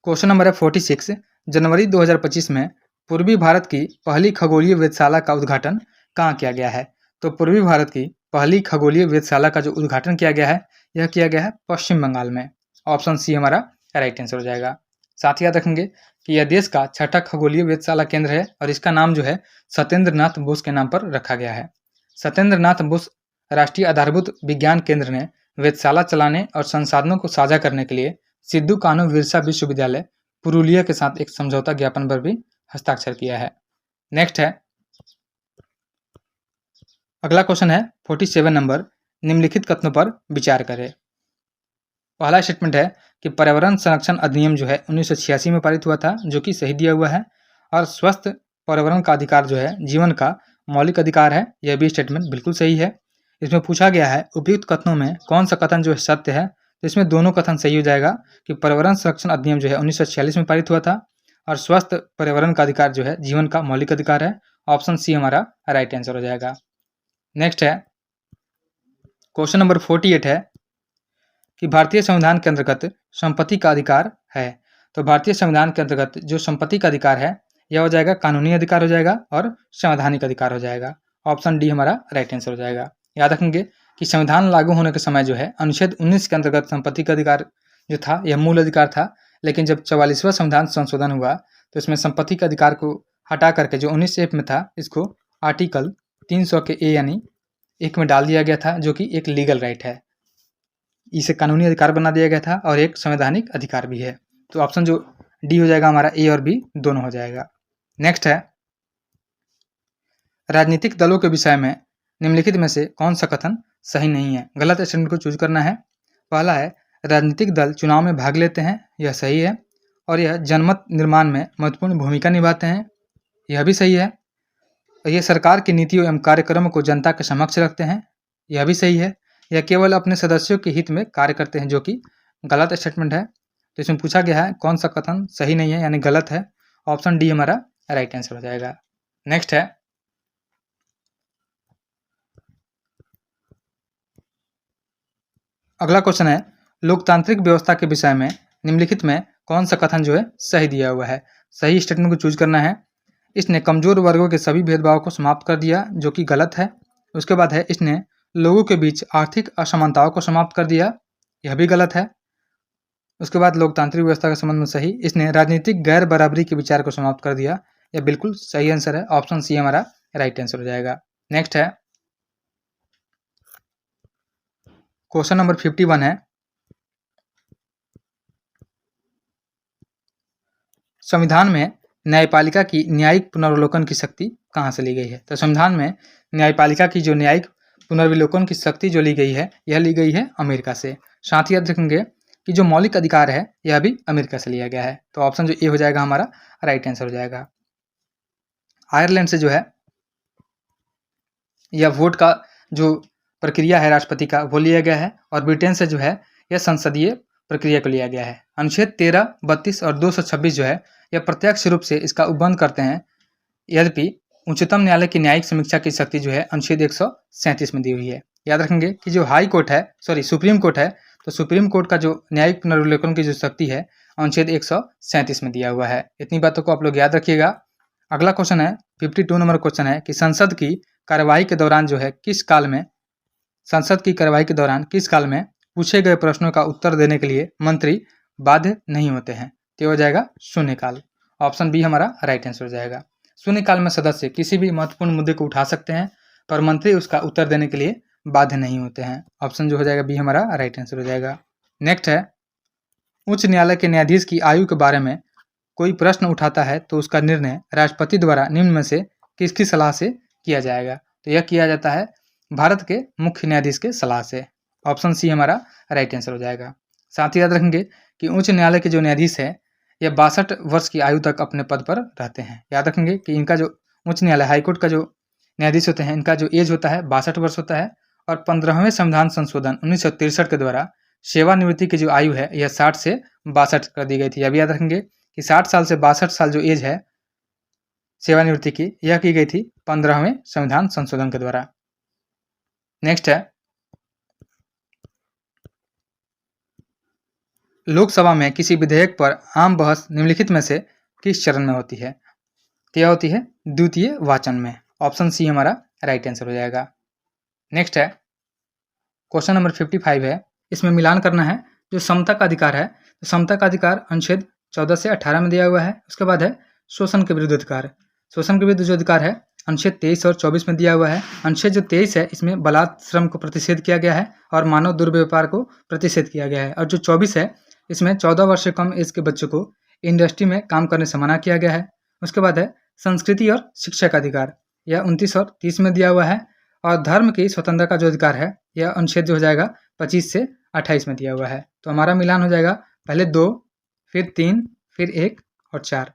क्वेश्चन नंबर है 46। जनवरी 2025 में पूर्वी भारत की पहली खगोलीय वेधशाला का उद्घाटन कहाँ किया गया है? तो पूर्वी भारत की पहली खगोलीय वेधशाला का जो उद्घाटन किया गया है यह किया गया है पश्चिम बंगाल में। ऑप्शन सी हमारा राइट आंसर हो जाएगा। साथ ही याद रखेंगे कि यह देश का छठा खगोलीय वेधशाला केंद्र है और इसका नाम जो है सत्येंद्र नाथ बोस के नाम पर रखा गया है। सत्येंद्र नाथ बोस राष्ट्रीय आधारभूत विज्ञान केंद्र ने वेधशाला चलाने और संसाधनों को साझा करने के लिए सिद्धू कान्हू बिरसा विश्वविद्यालय पुरुलिया के साथ एक समझौता ज्ञापन पर भी हस्ताक्षर किया है। नेक्स्ट है अगला क्वेश्चन है 47 नंबर। निम्नलिखित कथनों पर विचार करें। पहला स्टेटमेंट है कि पर्यावरण संरक्षण अधिनियम जो है 1986 में पारित हुआ था, जो कि सही दिया हुआ है, और स्वस्थ पर्यावरण का अधिकार जो है जीवन का मौलिक अधिकार है, यह भी स्टेटमेंट बिल्कुल सही है। इसमें पूछा गया है उपयुक्त कथनों में कौन सा कथन जो है सत्य है, तो इसमें दोनों कथन सही हो जाएगा कि पर्यावरण संरक्षण अधिनियम जो है 1946 में पारित हुआ था और स्वस्थ पर्यावरण का अधिकार जो है जीवन का मौलिक अधिकार है। ऑप्शन सी हमारा राइट आंसर हो जाएगा। नेक्स्ट है क्वेश्चन नंबर 48 है कि भारतीय संविधान के अंतर्गत संपत्ति का अधिकार है। तो भारतीय संविधान के अंतर्गत जो संपत्ति का अधिकार है यह हो जाएगा कानूनी अधिकार हो जाएगा और संवैधानिक अधिकार हो जाएगा। ऑप्शन डी हमारा राइट आंसर हो जाएगा। याद रखेंगे कि संविधान लागू होने के समय जो है अनुच्छेद 19 के अंतर्गत संपत्ति का अधिकार जो था यह मूल अधिकार था, लेकिन जब 44वां संविधान संशोधन हुआ तो इसमें संपत्ति के अधिकार को हटा करके जो 19F में था इसको आर्टिकल 300 के ए यानी 1 में डाल दिया गया था, जो कि एक लीगल राइट है। इसे कानूनी अधिकार बना दिया गया था और एक संवैधानिक अधिकार भी है। तो ऑप्शन जो डी हो जाएगा हमारा ए और बी दोनों हो जाएगा। नेक्स्ट है राजनीतिक दलों के विषय में निम्नलिखित में से कौन सा कथन सही नहीं है? गलत स्टेटमेंट को चूज करना है। पहला है राजनीतिक दल चुनाव में भाग लेते हैं, यह सही है, और यह जनमत निर्माण में महत्वपूर्ण भूमिका निभाते हैं, यह भी सही है। यह सरकार की नीतियों एवं कार्यक्रमों को जनता के समक्ष रखते हैं, यह भी सही है। यह केवल अपने सदस्यों के हित में कार्य करते हैं, जो कि गलत स्टेटमेंट है। तो इसमें पूछा गया है कौन सा कथन सही नहीं है यानी गलत है। ऑप्शन डी हमारा राइट आंसर हो जाएगा। नेक्स्ट है अगला क्वेश्चन है लोकतांत्रिक व्यवस्था के विषय में निम्नलिखित में कौन सा कथन जो है सही दिया हुआ है? सही स्टेटमेंट को चूज करना है। इसने कमजोर वर्गों के सभी भेदभाव को समाप्त कर दिया, जो कि गलत है। उसके बाद है इसने लोगों के बीच आर्थिक असमानताओं को समाप्त कर दिया, यह भी गलत है। उसके बाद लोकतांत्रिक व्यवस्था के संबंध में सही, इसने राजनीतिक गैर बराबरी के विचार को समाप्त कर दिया, यह बिल्कुल सही आंसर है। ऑप्शन सी हमारा राइट आंसर हो जाएगा। नेक्स्ट है क्वेश्चन नंबर 51 है संविधान में न्यायपालिका की न्यायिक पुनर्वलोकन की शक्ति कहाँ से ली गई है? तो संविधान में न्यायपालिका की जो न्यायिक पुनर्विलोकन की शक्ति जो ली गई है यह ली गई है अमेरिका से। साथ ही याद रखेंगे कि जो मौलिक अधिकार है यह भी अमेरिका से लिया गया है। तो ऑप्शन जो ए हो जाएगा हमारा राइट आंसर हो जाएगा। आयरलैंड से जो है यह वोट का जो प्रक्रिया है राष्ट्रपति का वो लिया गया है, और ब्रिटेन से जो है यह संसदीय प्रक्रिया को लिया गया है। अनुच्छेद 13, 32 और 226 जो है यह प्रत्यक्ष रूप से इसका उपबंध करते हैं, यद्यपि उच्चतम न्यायालय की न्यायिक समीक्षा की शक्ति जो है अनुच्छेद 137 में दी हुई है। याद रखेंगे कि जो हाई कोर्ट है सुप्रीम कोर्ट है, तो सुप्रीम कोर्ट का जो न्यायिक पुनर्विलोकन की जो शक्ति है अनुच्छेद 137 में दिया हुआ है। इतनी बातों को आप लोग याद रखिएगा। अगला क्वेश्चन है 52 नंबर क्वेश्चन है कि संसद की कार्यवाही के दौरान जो है संसद की कार्यवाही के दौरान किस काल में पूछे गए प्रश्नों का उत्तर देने के लिए मंत्री बाध्य नहीं होते हैं? तो हो जाएगा शून्यकाल। ऑप्शन बी हमारा राइट आंसर हो जाएगा। शून्यकाल में सदस्य किसी भी महत्वपूर्ण मुद्दे को उठा सकते हैं, पर मंत्री उसका उत्तर देने के लिए बाध्य नहीं होते हैं। ऑप्शन जो हो जाएगा बी हमारा राइट आंसर हो जाएगा। नेक्स्ट है उच्च न्यायालय के न्यायाधीश की आयु के बारे में कोई प्रश्न उठाता है तो उसका निर्णय राष्ट्रपति द्वारा निम्न में से किसकी सलाह से किया जाएगा? तो यह किया जाता है भारत के मुख्य न्यायाधीश के सलाह से। ऑप्शन सी हमारा राइट आंसर हो जाएगा। साथ ही याद रखेंगे कि उच्च न्यायालय के जो न्यायाधीश है यह 62 वर्ष की आयु तक अपने पद पर रहते हैं। याद रखेंगे कि इनका जो उच्च न्यायालय हाईकोर्ट का जो न्यायाधीश होते हैं इनका जो एज होता है 62 वर्ष होता है और 15वें संविधान संशोधन 1963 के द्वारा सेवानिवृत्ति की जो आयु है यह 60 से 62 कर दी गई थी। अभी याद रखेंगे कि 60 साल से 62 साल जो एज है सेवानिवृत्ति की यह की गई थी 15वें संविधान संशोधन के द्वारा। नेक्स्ट है लोकसभा में किसी विधेयक पर आम बहस निम्नलिखित में से किस चरण में होती है? क्या होती है? द्वितीय वाचन में। ऑप्शन सी हमारा राइट आंसर हो जाएगा। नेक्स्ट है क्वेश्चन नंबर 55 है, इसमें मिलान करना है। जो समता का अधिकार है, तो समता का अधिकार अनुच्छेद 14 से 18 में दिया हुआ है। उसके बाद है शोषण के विरुद्ध अधिकार। शोषण के विरुद्ध जो अधिकार है अनुच्छेद 23 और 24 में दिया हुआ है। अनुच्छेद जो 23 है इसमें बलात् श्रम को प्रतिषेध किया गया है और मानव दुर्व्यापार को प्रतिषेध किया गया है। और जो 24 है इसमें 14 वर्ष से कम एज के बच्चों को इंडस्ट्री में काम करने से मना किया गया है। उसके बाद है संस्कृति और शिक्षा का अधिकार, यह 29 और 30 में दिया हुआ है। और धर्म की स्वतंत्रता का जो अधिकार है यह अनुच्छेद जो हो जाएगा 25 से 28 में दिया हुआ है। तो हमारा मिलान हो जाएगा पहले 2, फिर 3, फिर 1 और 4।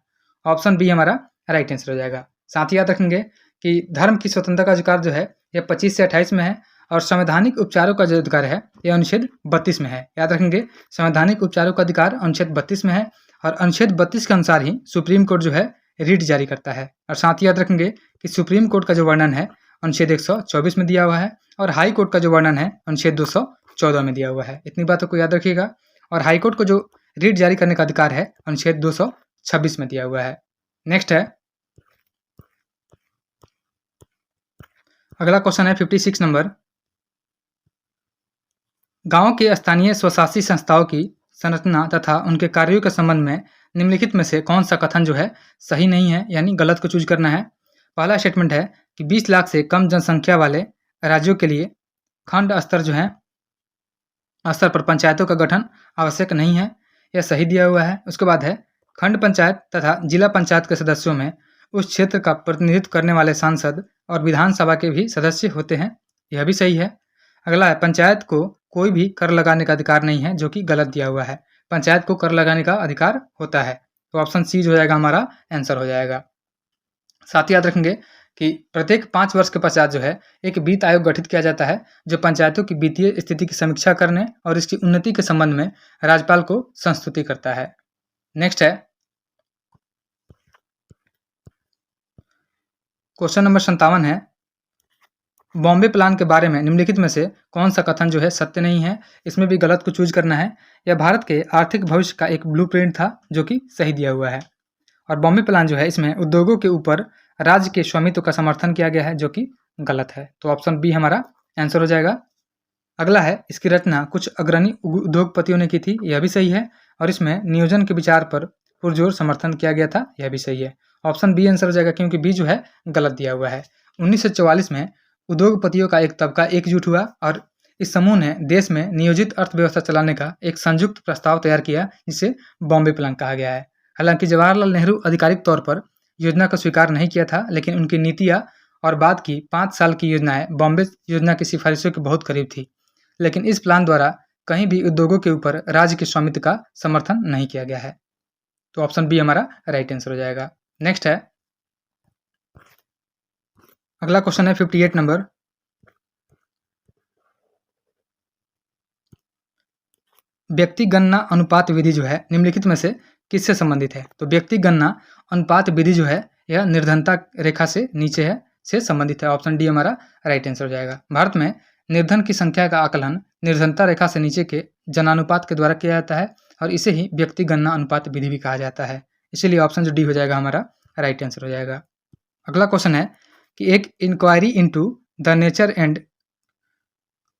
ऑप्शन बी हमारा राइट आंसर हो जाएगा। साथ ही याद रखेंगे कि धर्म की स्वतंत्रता का अधिकार जो है यह 25 से 28 में है और संवैधानिक उपचारों का जो अधिकार है यह अनुच्छेद 32 में है। याद रखेंगे संवैधानिक उपचारों का अधिकार अनुच्छेद 32 में है और अनुच्छेद 32 के अनुसार ही सुप्रीम कोर्ट जो है रीट जारी करता है। और साथ ही याद रखेंगे कि सुप्रीम कोर्ट का जो वर्णन है अनुच्छेद 124 में दिया हुआ है और हाई कोर्ट का जो वर्णन है अनुच्छेद 214 में दिया हुआ है। इतनी बातों को याद रखिएगा। और हाई कोर्ट को जो रीट जारी करने का अधिकार है अनुच्छेद 226 में दिया हुआ है। नेक्स्ट है अगला क्वेश्चन है 56 नंबर। गांव के स्थानीय स्वशासी संस्थाओं की संरचना तथा उनके कार्यों के संबंध में निम्नलिखित में से कौन सा कथन जो है सही नहीं है, यानी गलत को चूज करना है। पहला स्टेटमेंट है कि 20 लाख से कम जनसंख्या वाले राज्यों के लिए खंड स्तर जो है स्तर पर पंचायतों का गठन आवश्यक नहीं है, यह सही दिया हुआ है। उसके बाद है खंड पंचायत तथा जिला पंचायत के सदस्यों में उस क्षेत्र का प्रतिनिधित्व करने वाले सांसद और विधानसभा के भी सदस्य होते हैं, यह भी सही है। अगला है पंचायत को कोई भी कर लगाने का अधिकार नहीं है, जो कि गलत दिया हुआ है। पंचायत को कर लगाने का अधिकार होता है। तो ऑप्शन सी जो जाएगा हमारा आंसर हो जाएगा। साथ ही याद रखेंगे कि प्रत्येक 5 वर्ष के पश्चात जो है एक वित्त आयोग गठित किया जाता है जो पंचायतों की वित्तीय स्थिति की समीक्षा करने और इसकी उन्नति के संबंध में राज्यपाल को संस्तुति करता है। नेक्स्ट है क्वेश्चन नंबर 57 है, बॉम्बे प्लान के बारे में निम्नलिखित में से कौन सा कथन जो है सत्य नहीं है। इसमें भी गलत को चूज करना है। यह भारत के आर्थिक भविष्य का एक ब्लूप्रिंट था जो कि सही दिया हुआ है। और बॉम्बे प्लान जो है इसमें उद्योगों के ऊपर राज्य के स्वामित्व का समर्थन किया गया है, जो कि गलत है। तो ऑप्शन बी हमारा आंसर हो जाएगा। अगला है इसकी रचना कुछ अग्रणी उद्योगपतियों ने की थी, यह भी सही है। और इसमें नियोजन के विचार पर पुरजोर समर्थन किया गया था, यह भी सही है। ऑप्शन बी आंसर हो जाएगा क्योंकि बी जो है गलत दिया हुआ है। 1944 में उद्योगपतियों का एक तबका एकजुट हुआ और इस समूह ने देश में नियोजित अर्थव्यवस्था चलाने का एक संयुक्त प्रस्ताव तैयार किया, जिसे बॉम्बे प्लान कहा गया है। हालांकि जवाहरलाल नेहरू आधिकारिक तौर पर योजना को स्वीकार नहीं किया था, लेकिन उनकी नीतियां और बाद की 5 साल की योजनाएं बॉम्बे योजना की सिफारिशों के बहुत करीब थी। लेकिन इस प्लान द्वारा कहीं भी उद्योगों के ऊपर राज्य के स्वामित्व का समर्थन नहीं किया गया है। तो ऑप्शन बी हमारा राइट आंसर हो जाएगा। नेक्स्ट है अगला क्वेश्चन है 58 नंबर। व्यक्ति गणना अनुपात विधि जो है निम्नलिखित में से किससे संबंधित है। तो व्यक्ति गणना अनुपात विधि जो है यह निर्धनता रेखा से नीचे है से संबंधित है। ऑप्शन डी हमारा राइट आंसर हो जाएगा। भारत में निर्धन की संख्या का आकलन निर्धनता रेखा से नीचे के जनानुपात के द्वारा किया जाता है और इसे ही व्यक्ति गणना अनुपात विधि भी कहा जाता है। इसीलिए ऑप्शन जो डी हो जाएगा हमारा राइट आंसर हो जाएगा। अगला क्वेश्चन है कि एक inquiry into the nature and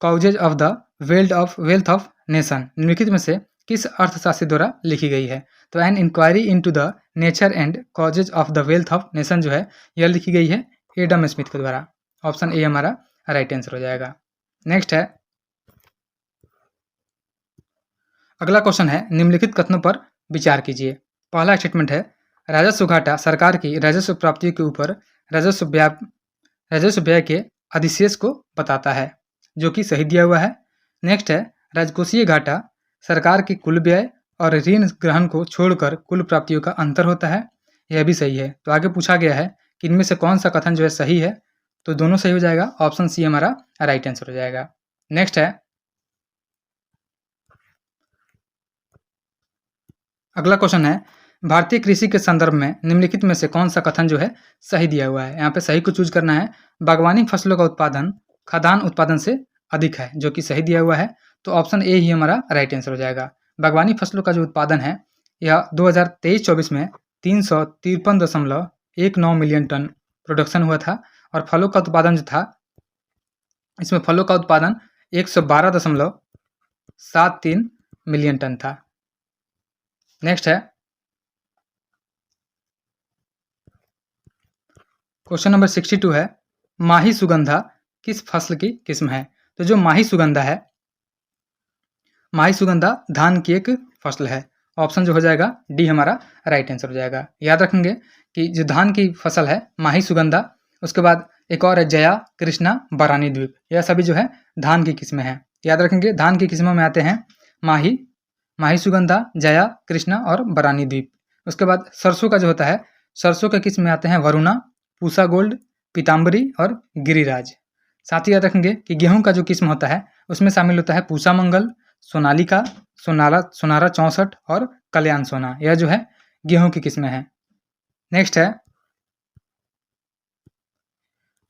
causes of the wealth of nation निम्नलिखित में से किस अर्थशास्त्री द्वारा लिखी गई है। तो an inquiry into the nature and causes of the wealth of nation जो है यह लिखी गई है एडम स्मिथ के द्वारा। ऑप्शन ए हमारा राइट आंसर हो जाएगा। नेक्स्ट है अगला क्वेश्चन है निम्नलिखित कथनों पर विचार कीजिए। पहला स्टेटमेंट है राजस्व घाटा सरकार की राजस्व प्राप्तियों के ऊपर राजस्व व्यय के अधिशेष को बताता है, जो कि सही दिया हुआ है। नेक्स्ट है राजकोषीय घाटा सरकार की कुल व्यय और ऋण ग्रहण को छोड़कर कुल प्राप्तियों का अंतर होता है, यह भी सही है। तो आगे पूछा गया है कि इनमें से कौन सा कथन जो है सही है, तो दोनों सही हो जाएगा, ऑप्शन सी हमारा राइट आंसर हो जाएगा। नेक्स्ट है अगला क्वेश्चन है भारतीय कृषि के संदर्भ में निम्नलिखित में से कौन सा कथन जो है सही दिया हुआ है। यहाँ पे सही को चूज करना है। बागवानी फसलों का उत्पादन खाद्यान्न उत्पादन से अधिक है, जो कि सही दिया हुआ है, तो ऑप्शन ए ही हमारा राइट आंसर हो जाएगा। बागवानी फसलों का जो उत्पादन है यह 2023-24 में 353.19 मिलियन टन प्रोडक्शन हुआ था, और फलों का उत्पादन जो था इसमें फलों का उत्पादन 112.73 मिलियन टन था। नेक्स्ट है क्वेश्चन नंबर 62 है माही सुगंधा किस फसल की किस्म है। तो जो माही सुगंधा है, माही सुगंधा धान की एक फसल है, ऑप्शन जो हो जाएगा डी हमारा राइट आंसर हो जाएगा। याद रखेंगे कि जो धान की फसल है माही सुगंधा, उसके बाद एक और है जया, कृष्णा, बरानी द्वीप, यह सभी जो है धान की किस्में हैं। याद रखेंगे धान की किस्मों में आते हैं माही, माही सुगंधा, जया, कृष्णा और बरानी द्वीप। उसके बाद सरसों का जो होता है, सरसों के किस्म में आते हैं वरुणा, पूसा गोल्ड, पीताम्बरी और गिरिराज। साथ ही याद रखेंगे कि गेहूं का जो किस्म होता है उसमें शामिल होता है पूसा मंगल, सोनालिका, सोनारा 64 और कल्याण सोना, यह जो है गेहूं की किस्में हैं। नेक्स्ट है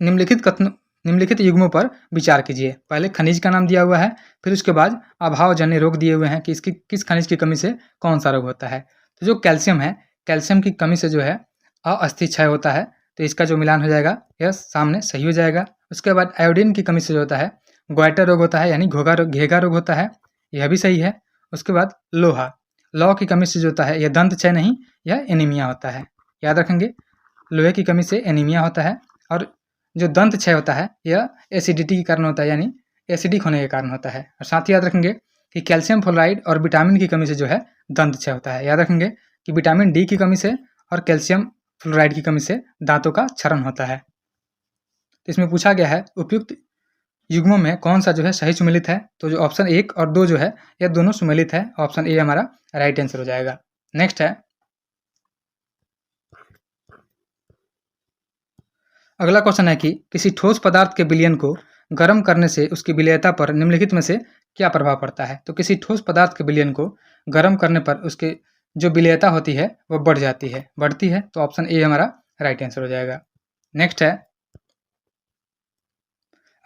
निम्नलिखित युग्मों पर विचार कीजिए। पहले खनिज का नाम दिया हुआ है, फिर उसके बाद अभावजन्य रोग दिए हुए हैं कि इसकी किस खनिज की कमी से कौन सा रोग होता है। तो जो कैल्शियम है, कैल्शियम की कमी से जो है अस्थि क्षय होता है, तो इसका जो मिलान हो जाएगा यह सामने सही हो जाएगा। उसके बाद आयोडीन की कमी से जो होता है ग्वाइटर रोग होता है, यानी घेगा रोग होता है, यह भी सही है। उसके बाद लौह की कमी से जो होता है यह दंत क्षय नहीं, यह एनीमिया होता है। याद रखेंगे लोहे की कमी से एनीमिया होता है, और जो दंत क्षय होता है यह एसिडिटी के कारण होता है, यानी एसिडिक होने के कारण होता है। और साथ ही याद रखेंगे कि कैल्शियम फ्लोराइड और विटामिन की कमी से जो है दंत क्षय होता है। याद रखेंगे कि विटामिन डी की कमी से और कैल्शियम फ्लोराइड की कमी से दांतों का क्षरण होता है। तो इसमें पूछा गया है उपयुक्त युग्मों में कौन सा जो है सही सुमेलित है। तो जो ऑप्शन 1 और 2 जो है यह दोनों सुमेलित है, ऑप्शन ए हमारा राइट आंसर हो जाएगा। नेक्स्ट है अगला क्वेश्चन है कि किसी ठोस पदार्थ के विलयन को गर्म करने से उसकी विलेयता पर निम्नलिखित में से क्या प्रभाव पड़ता है। तो किसी ठोस पदार्थ के विलयन को गर्म करने पर उसके जो विलेयता होती है वह बढ़ती है, तो ऑप्शन ए हमारा राइट आंसर हो जाएगा। नेक्स्ट है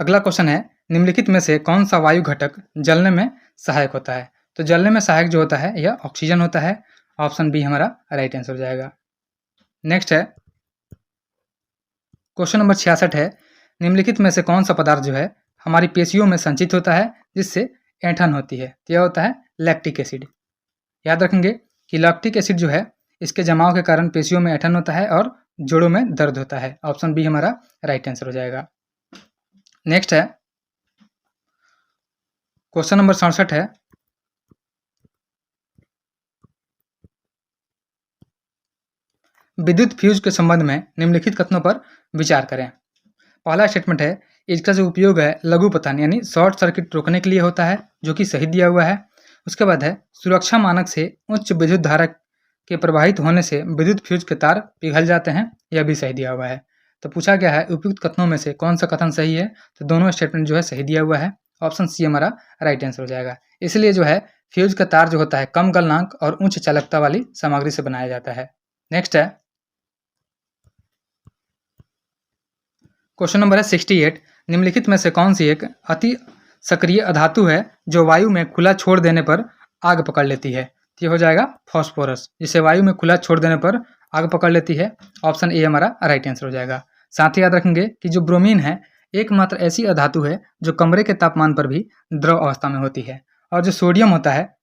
अगला क्वेश्चन है निम्नलिखित में से कौन सा वायु घटक जलने में सहायक होता है। तो जलने में सहायक जो होता है यह ऑक्सीजन होता है, ऑप्शन बी हमारा राइट आंसर हो जाएगा। नेक्स्ट है क्वेश्चन नंबर 66 है निम्नलिखित में से कौन सा पदार्थ जो है हमारी पेशियों में संचित होता है जिससे ऐंठन होती है। तो यह होता है लैक्टिक एसिड। याद रखेंगे कि लैक्टिक एसिड जो है इसके जमाव के कारण पेशियों में ऐंठन होता है और जोड़ों में दर्द होता है, ऑप्शन बी हमारा राइट आंसर हो जाएगा। नेक्स्ट है क्वेश्चन नंबर 67 है विद्युत फ्यूज के संबंध में निम्नलिखित कथनों पर विचार करें। पहला स्टेटमेंट है इसका जो उपयोग है लघु पतन यानी शॉर्ट सर्किट रोकने के लिए होता है, जो कि सही दिया हुआ है। उसके बाद है सुरक्षा मानक से उच्च विद्युत धारा के प्रवाहित होने से विद्युत फ्यूज के तार पिघल जाते हैं, यह भी सही दिया हुआ है। तो पूछा गया है उपयुक्त कथनों में से कौन सा कथन सही है, तो दोनों स्टेटमेंट जो है सही दिया हुआ है, ऑप्शन सी हमारा राइट आंसर हो जाएगा। इसलिए जो है फ्यूज का तार जो होता है कम गलनांक और उच्च चालकता वाली सामग्री से बनाया जाता है। नेक्स्ट है क्वेश्चन नंबर है 68 निम्नलिखित में से कौन सी एक अति सक्रिय अधातु है जो वायु में खुला छोड़ देने पर आग पकड़ लेती है। तो ये हो जाएगा फॉस्फोरस, जिसे वायु में खुला छोड़ देने पर आग पकड़ लेती है, ऑप्शन ए हमारा राइट आंसर हो जाएगा। साथ ही याद रखेंगे कि जो ब्रोमीन है एकमात्र ऐसी अधातु है जो कमरे के तापमान पर भी द्रव अवस्था में होती है। और जो सोडियम होता है,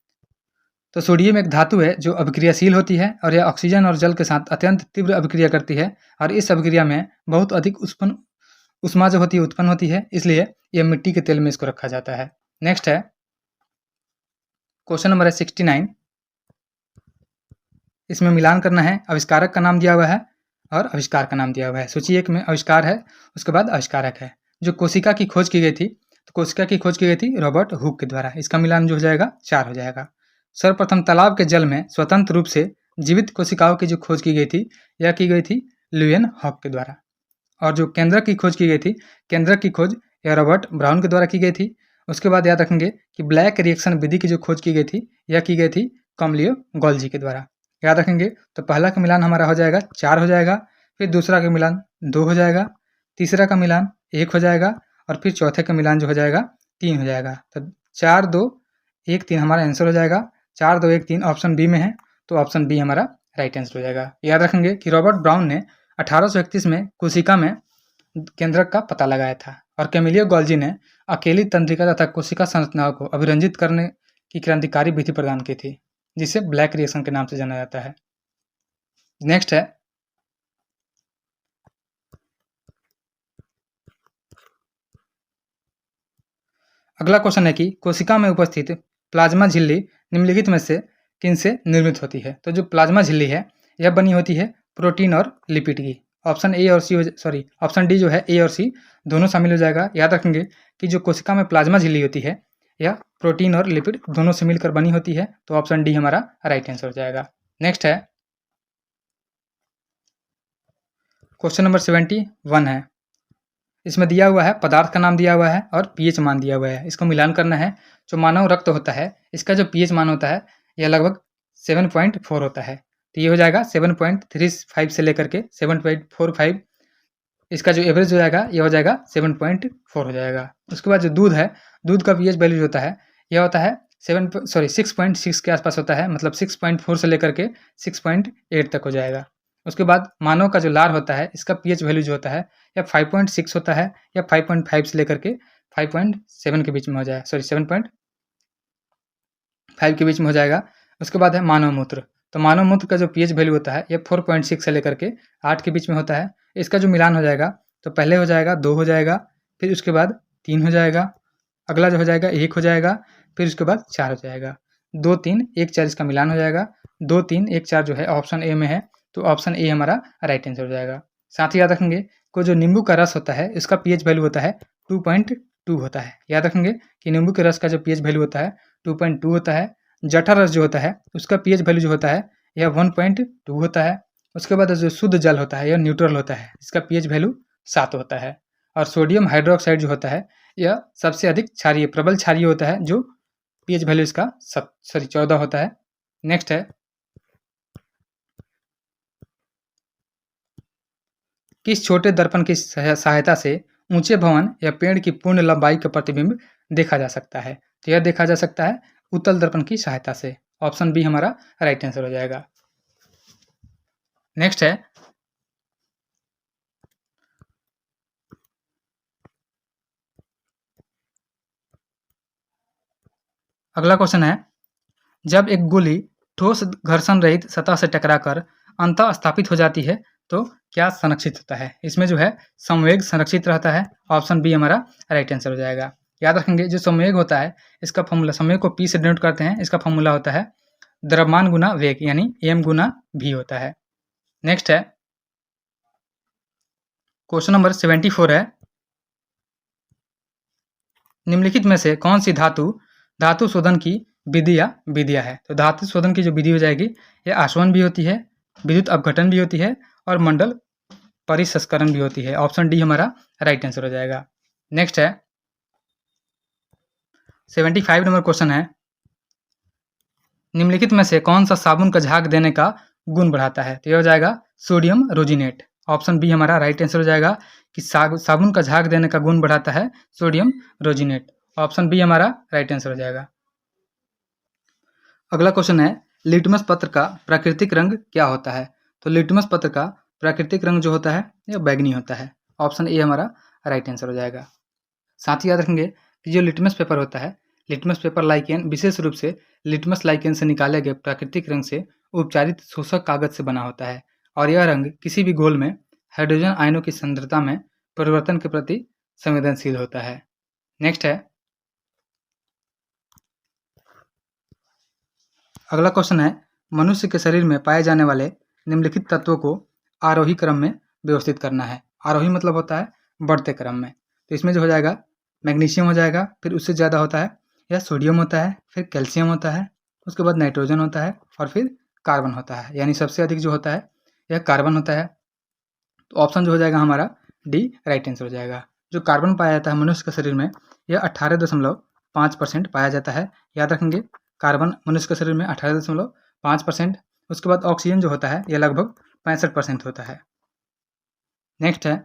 तो सोडियम एक धातु है जो अभिक्रियाशील होती है और यह ऑक्सीजन और जल के साथ अत्यंत तीव्र अभिक्रिया करती है, और इस अभिक्रिया में बहुत अधिक उष्मा जो होती है उत्पन्न होती है, इसलिए यह मिट्टी के तेल में इसको रखा जाता है। नेक्स्ट है क्वेश्चन नंबर है 69, इसमें मिलान करना है। आविष्कारक का नाम दिया हुआ है और आविष्कार का नाम दिया हुआ है। सूची 1 में आविष्कार है, उसके बाद आविष्कारक है। जो कोशिका की खोज की गई थी, तो कोशिका की खोज की गई थी रॉबर्ट हुक के द्वारा। इसका मिलान जो हो जाएगा 4 हो जाएगा। सर्वप्रथम तालाब के जल में स्वतंत्र रूप से जीवित कोशिकाओं की जो खोज की गई थी, यह की गई थी ल्यूएन हॉक के द्वारा। और जो केंद्रक की खोज की गई थी, केंद्रक की खोज यह रॉबर्ट ब्राउन के द्वारा की गई थी। उसके बाद याद रखेंगे कि ब्लैक रिएक्शन विधि की जो खोज की गई थी, यह की गई थी कमलियो गोल्जी के द्वारा। याद रखेंगे, तो पहला का मिलान हमारा हो जाएगा 4 हो जाएगा, फिर दूसरा का मिलान 2 हो जाएगा, तीसरा का मिलान 1 हो जाएगा और फिर चौथे का मिलान जो हो जाएगा 3 हो जाएगा। तो 4, 2, 1, 3 हमारा आंसर हो जाएगा। 4, 2, 1, 3 ऑप्शन बी में है, तो ऑप्शन बी हमारा राइट आंसर हो जाएगा। याद रखेंगे कि रॉबर्ट ब्राउन ने 1831 में कोशिका में केंद्रक का पता लगाया था और कैमिलियो गोल्जी ने अकेली तंत्रिका तथा कोशिका संरचनाओं को अभिरंजित करने की क्रांतिकारी विधि प्रदान की थी, जिसे ब्लैक रिएक्शन के नाम से जाना जाता है। नेक्स्ट है अगला क्वेश्चन है कि कोशिका में उपस्थित प्लाज्मा झिल्ली निम्नलिखित में से किनसे निर्मित होती है। तो जो प्लाज्मा झिल्ली है, यह बनी होती है प्रोटीन और लिपिड की। ऑप्शन ए और सी, सॉरी ऑप्शन डी जो है ए और सी दोनों शामिल हो जाएगा। याद रखेंगे कि जो कोशिका में प्लाज्मा झिल्ली होती है, यह प्रोटीन और लिपिड दोनों से मिलकर बनी होती है, तो ऑप्शन डी हमारा राइट आंसर हो जाएगा। नेक्स्ट है क्वेश्चन नंबर 71 है। इसमें दिया हुआ है, पदार्थ का नाम दिया हुआ है और पीएच मान दिया हुआ है। इसको मिलान करना है। जो मानव रक्त होता है, इसका जो पीएच मान होता है, यह लगभग 7.4 होता है। तो ये हो जाएगा 7.35 से लेकर के 7.45। इसका जो एवरेज हो जाएगा, यह हो जाएगा 7.4 हो जाएगा। उसके बाद जो दूध है, दूध का पीएच वैल्यू होता है, यह होता है 6.6 के आसपास होता है, मतलब 6.4 से लेकर के 6.8 तक हो जाएगा। उसके बाद मानव का जो लार होता है, इसका पीएच वैल्यू जो होता है, या 5.6 होता है, या 5.5 से लेकर के 5.7 के बीच में हो जाएगा, सॉरी 7.5 के बीच में हो जाएगा। उसके बाद है मानव मूत्र। तो मानव मूत्र का जो पीएच वैल्यू होता है, यह 4.6 से लेकर के 8 के बीच में होता है। इसका जो मिलान हो जाएगा, तो पहले हो जाएगा 2 हो जाएगा, फिर उसके बाद 3 हो जाएगा, अगला जो हो जाएगा 1 हो जाएगा, फिर उसके बाद 4 हो जाएगा। 2, 3, 1, 4 इसका मिलान हो जाएगा। 2, 3, 1, 4 जो है ऑप्शन ए में है, तो ऑप्शन ए हमारा राइट आंसर हो जाएगा। साथ ही याद रखेंगे को जो नींबू का रस होता है, इसका पीएच वैल्यू होता है 2.2 होता है। याद रखेंगे कि नींबू के रस का जो पीएच वैल्यू होता है 2.2 होता है। जठर रस जो होता है, उसका पीएच वैल्यू जो होता है, यह 1.2 होता है। उसके बाद जो शुद्ध जल होता है, यह न्यूट्रल होता है, इसका पीएच वैल्यू 7 होता है। और सोडियम हाइड्रोक्साइड जो होता है, यह सबसे अधिक क्षारीय, प्रबल क्षारीय होता है, जो पीएच वैल्यू इसका 14 होता है। नेक्स्ट है किस छोटे दर्पण की सहायता से ऊंचे भवन या पेड़ की पूर्ण लंबाई का प्रतिबिंब देखा जा सकता है। तो यह देखा जा सकता है उत्तल दर्पण की सहायता से। ऑप्शन बी हमारा राइट आंसर हो जाएगा। नेक्स्ट है अगला क्वेश्चन है, जब एक गोली ठोस घर्षण रहित सतह से टकराकर अंतः स्थापित हो जाती है, तो क्या संरक्षित होता है। इसमें जो है संवेग संरक्षित रहता है। ऑप्शन बी हमारा राइट आंसर हो जाएगा। याद रखेंगे जो संवेग होता है, इसका फॉर्मूला, संवेग को पी से डिनोट करते हैं, इसका फॉर्मूला होता है द्रव्यमान गुना वेग, यानी एम गुना भी होता है। नेक्स्ट है क्वेश्चन नंबर 74 है, निम्नलिखित में से कौन सी धातु शोधन की विधियां है। तो धातु शोधन की जो विधि हो जाएगी, यह आसवन भी होती है, विद्युत अपघटन भी होती है और मंडल परिसंस्करण भी होती है। ऑप्शन डी हमारा राइट आंसर हो जाएगा। नेक्स्ट है 75 नंबर क्वेश्चन है, निम्नलिखित में से कौन सा साबुन का झाग देने का गुण बढ़ाता है। तो यह हो जाएगा सोडियम रोजिनेट। ऑप्शन बी हमारा राइट आंसर हो जाएगा कि साबुन का झाग देने का गुण बढ़ाता है सोडियम रोजिनेट। ऑप्शन बी हमारा राइट आंसर हो जाएगा। अगला क्वेश्चन है, लिटमस पत्र का प्राकृतिक रंग क्या होता है। तो लिटमस पत्र का प्राकृतिक रंग जो होता है, यह बैगनी होता है। ऑप्शन ए हमारा राइट आंसर हो जाएगा। साथ ही याद रखेंगे कि जो लिटमस पेपर होता है, लिटमस पेपर लाइकेन विशेष रूप से लिटमस लाइकेन से निकाले गए प्राकृतिक रंग से उपचारित शोषक कागज से बना होता है और यह रंग किसी भी घोल में हाइड्रोजन आयनों की सांद्रता में परिवर्तन के प्रति संवेदनशील होता है। नेक्स्ट है अगला क्वेश्चन है, मनुष्य के शरीर में पाए जाने वाले निम्नलिखित तत्वों को आरोही क्रम में व्यवस्थित करना है। आरोही मतलब होता है बढ़ते क्रम में। तो इसमें जो हो जाएगा मैग्नीशियम हो जाएगा, फिर उससे ज़्यादा होता है या सोडियम होता है, फिर कैल्शियम होता है, उसके बाद नाइट्रोजन होता है और फिर कार्बन होता है। यानी सबसे अधिक जो होता है यह कार्बन होता है। तो ऑप्शन जो हो जाएगा हमारा डी राइट आंसर हो जाएगा। जो कार्बन पाया जाता है मनुष्य के शरीर में यह 18.5% पाया जाता है। याद रखेंगे कार्बन मनुष्य के शरीर में 18.5%। उसके बाद ऑक्सीजन जो होता है यह लगभग 65% होता है। नेक्स्ट है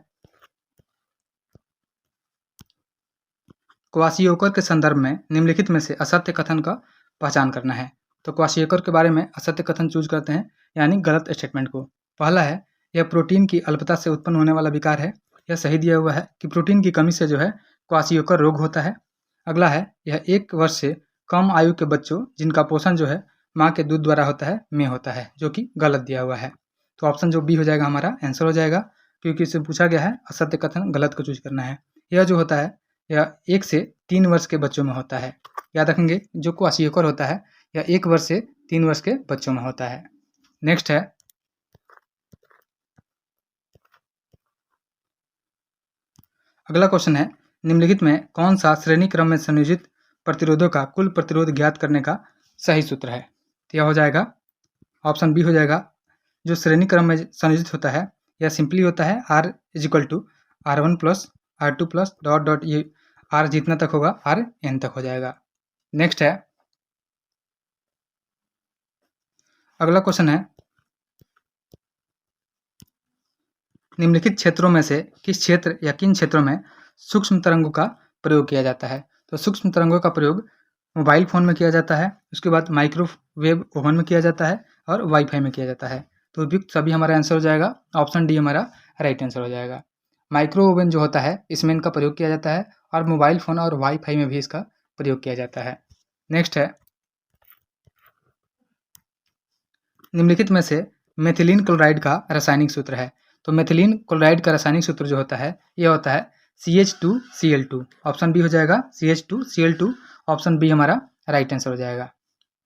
क्वाशियोकर के संदर्भ में निम्नलिखित में से असत्य कथन का पहचान करना है। तो क्वाशियोकर के बारे में असत्य कथन चूज करते हैं, यानी गलत स्टेटमेंट को। पहला है यह प्रोटीन की अल्पता से उत्पन्न होने वाला विकार है। यह सही दिया हुआ है कि प्रोटीन की कमी से जो है क्वाशियोकर रोग होता है। अगला है यह 1 वर्ष से कम आयु के बच्चों जिनका पोषण जो है माँ के दूध द्वारा होता है में होता है, जो कि गलत दिया हुआ है। तो ऑप्शन जो बी हो जाएगा हमारा आंसर हो जाएगा, क्योंकि इससे पूछा गया है असत्य कथन गलत को चूज करना है। यह जो होता है यह 1 से 3 वर्ष के बच्चों में होता है। याद रखेंगे जो क्वाशियोकर होता है यह 1 वर्ष से 3 वर्ष के बच्चों में होता है। नेक्स्ट है अगला क्वेश्चन है निम्नलिखित में कौन सा श्रेणी क्रम में संयोजित प्रतिरोधों का कुल प्रतिरोध ज्ञात करने का सही सूत्र है। तो यह हो जाएगा ऑप्शन बी हो जाएगा। जो श्रेणी क्रम में संयोजित होता है यह सिंपली होता है R = R1 + R2 + dot dot ये R जितना तक होगा Rn तक हो जाएगा। नेक्स्ट है अगला क्वेश्चन है निम्नलिखित क्षेत्रों में से किस क्षेत्र या किन क्षेत्रों में सूक्ष्म तरंगों का प्रयोग किया जाता है। तो सूक्ष्म तरंगों का प्रयोग मोबाइल फ़ोन में किया जाता है, उसके बाद माइक्रोवेव ओवन में किया जाता है और वाईफाई में किया जाता है। तो उपयुक्त सभी हमारा आंसर हो जाएगा। ऑप्शन डी हमारा राइट आंसर हो जाएगा। माइक्रो ओवन जो होता है इसमें इनका प्रयोग किया जाता है और मोबाइल फ़ोन और वाईफाई में भी इसका प्रयोग किया जाता है। नेक्स्ट है निम्नलिखित में से मेथिलीन क्लोराइड का रासायनिक सूत्र है। तो मेथिलीन क्लोराइड का रासायनिक सूत्र जो होता है यह होता है CH2Cl2। ऑप्शन बी हो जाएगा CH2Cl2। ऑप्शन बी हमारा राइट आंसर हो जाएगा।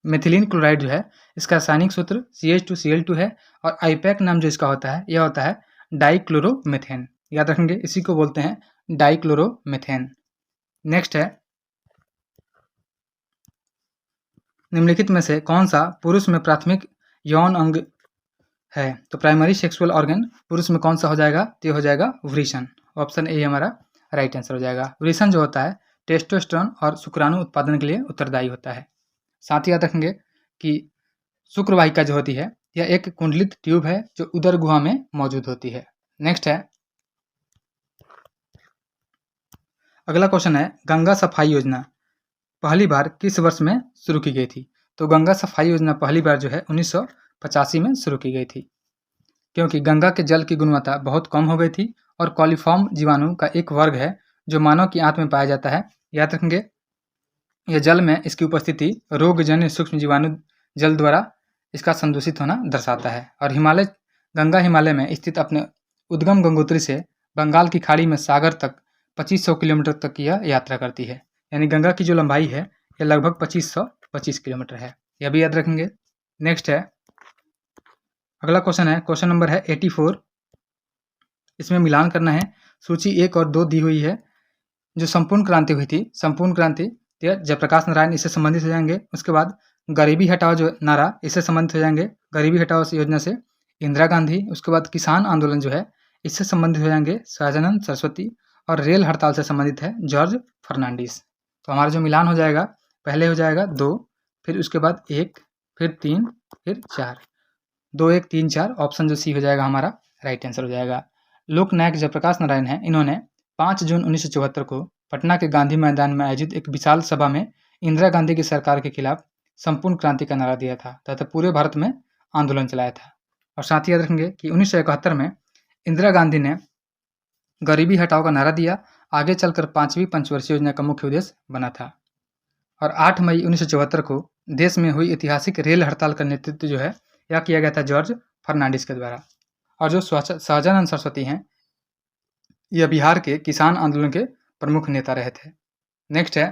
मेथिलीन क्लोराइड जो है इसका रासायनिक सूत्र CH2Cl2 है और आईपैक नाम जो इसका होता है यह होता है डाइक्लोरोमेथेन। याद रखेंगे इसी को बोलते हैं डाइक्लोरोमेथेन। नेक्स्ट है निम्नलिखित में से कौन सा पुरुष में प्राथमिक यौन अंग है। तो प्राइमरी सेक्सुअल ऑर्गन पुरुष में कौन सा हो जाएगा। तो ये हो जाएगा वृषण। ऑप्शन ए हमारा राइट आंसर हो जाएगा। वृषण जो होता है टेस्टोस्टेरोन और शुक्राणु उत्पादन के लिए उत्तरदायी होता है। साथ ही याद रखेंगे कि शुक्रवाहिका जो होती है यह एक कुंडलित ट्यूब है जो उदर गुहा में मौजूद होती है। नेक्स्ट है अगला क्वेश्चन है गंगा सफाई योजना पहली बार किस वर्ष में शुरू की गई थी। तो गंगा सफाई योजना पहली बार जो है 1985 में शुरू की गई थी, क्योंकि गंगा के जल की गुणवत्ता बहुत कम हो गई थी और कॉलीफॉर्म जीवाणु का एक वर्ग है जो मानव की आंत में पाया जाता है। याद रखेंगे यह जल में इसकी उपस्थिति रोगजन्य सूक्ष्म जीवाणु जल द्वारा इसका संदूषित होना दर्शाता है। और गंगा हिमालय में स्थित अपने उद्गम गंगोत्री से बंगाल की खाड़ी में सागर तक 2500 किलोमीटर तक की यह यात्रा करती है। यानी गंगा की जो लंबाई है यह लगभग 2525 किलोमीटर है। यह भी याद रखेंगे। नेक्स्ट है अगला क्वेश्चन है क्वेश्चन नंबर है 84। इसमें मिलान करना है। सूची 1 और 2 दी हुई है। जो संपूर्ण क्रांति हुई थी, संपूर्ण क्रांति जयप्रकाश नारायण इससे संबंधित हो जाएंगे। उसके बाद गरीबी हटाओ जो नारा इससे संबंधित हो जाएंगे, गरीबी हटाओ योजना से इंदिरा गांधी। उसके बाद किसान आंदोलन जो है इससे संबंधित हो जाएंगे सहजानंद सरस्वती। और रेल हड़ताल से संबंधित है जॉर्ज फर्नांडिस। तो हमारा जो मिलान हो जाएगा पहले हो जाएगा 2, फिर उसके बाद 1, फिर 3, फिर 4। 2, 1, 3, 4 ऑप्शन जो सी हो जाएगा हमारा राइट आंसर हो जाएगा। लोकनायक जयप्रकाश नारायण है, इन्होंने 5 जून 1974 को पटना के गांधी मैदान में आयोजित एक विशाल सभा में इंदिरा गांधी की सरकार के खिलाफ संपूर्ण क्रांति का नारा दिया था तथा पूरे भारत में आंदोलन चलाया था। और साथ ही याद रखेंगे कि 1971 में इंदिरा गांधी ने गरीबी हटाओ का नारा दिया। आगे चलकर 5वीं पंचवर्षीय योजना का मुख्य उद्देश्य बना था। और 8 मई 1974 को देश में हुई ऐतिहासिक रेल हड़ताल का नेतृत्व जो है यह किया गया था जॉर्ज फर्नांडिस के द्वारा। और जो सहजानंद सरस्वती हैं यह बिहार के किसान आंदोलन के प्रमुख नेता रहे थे। नेक्स्ट है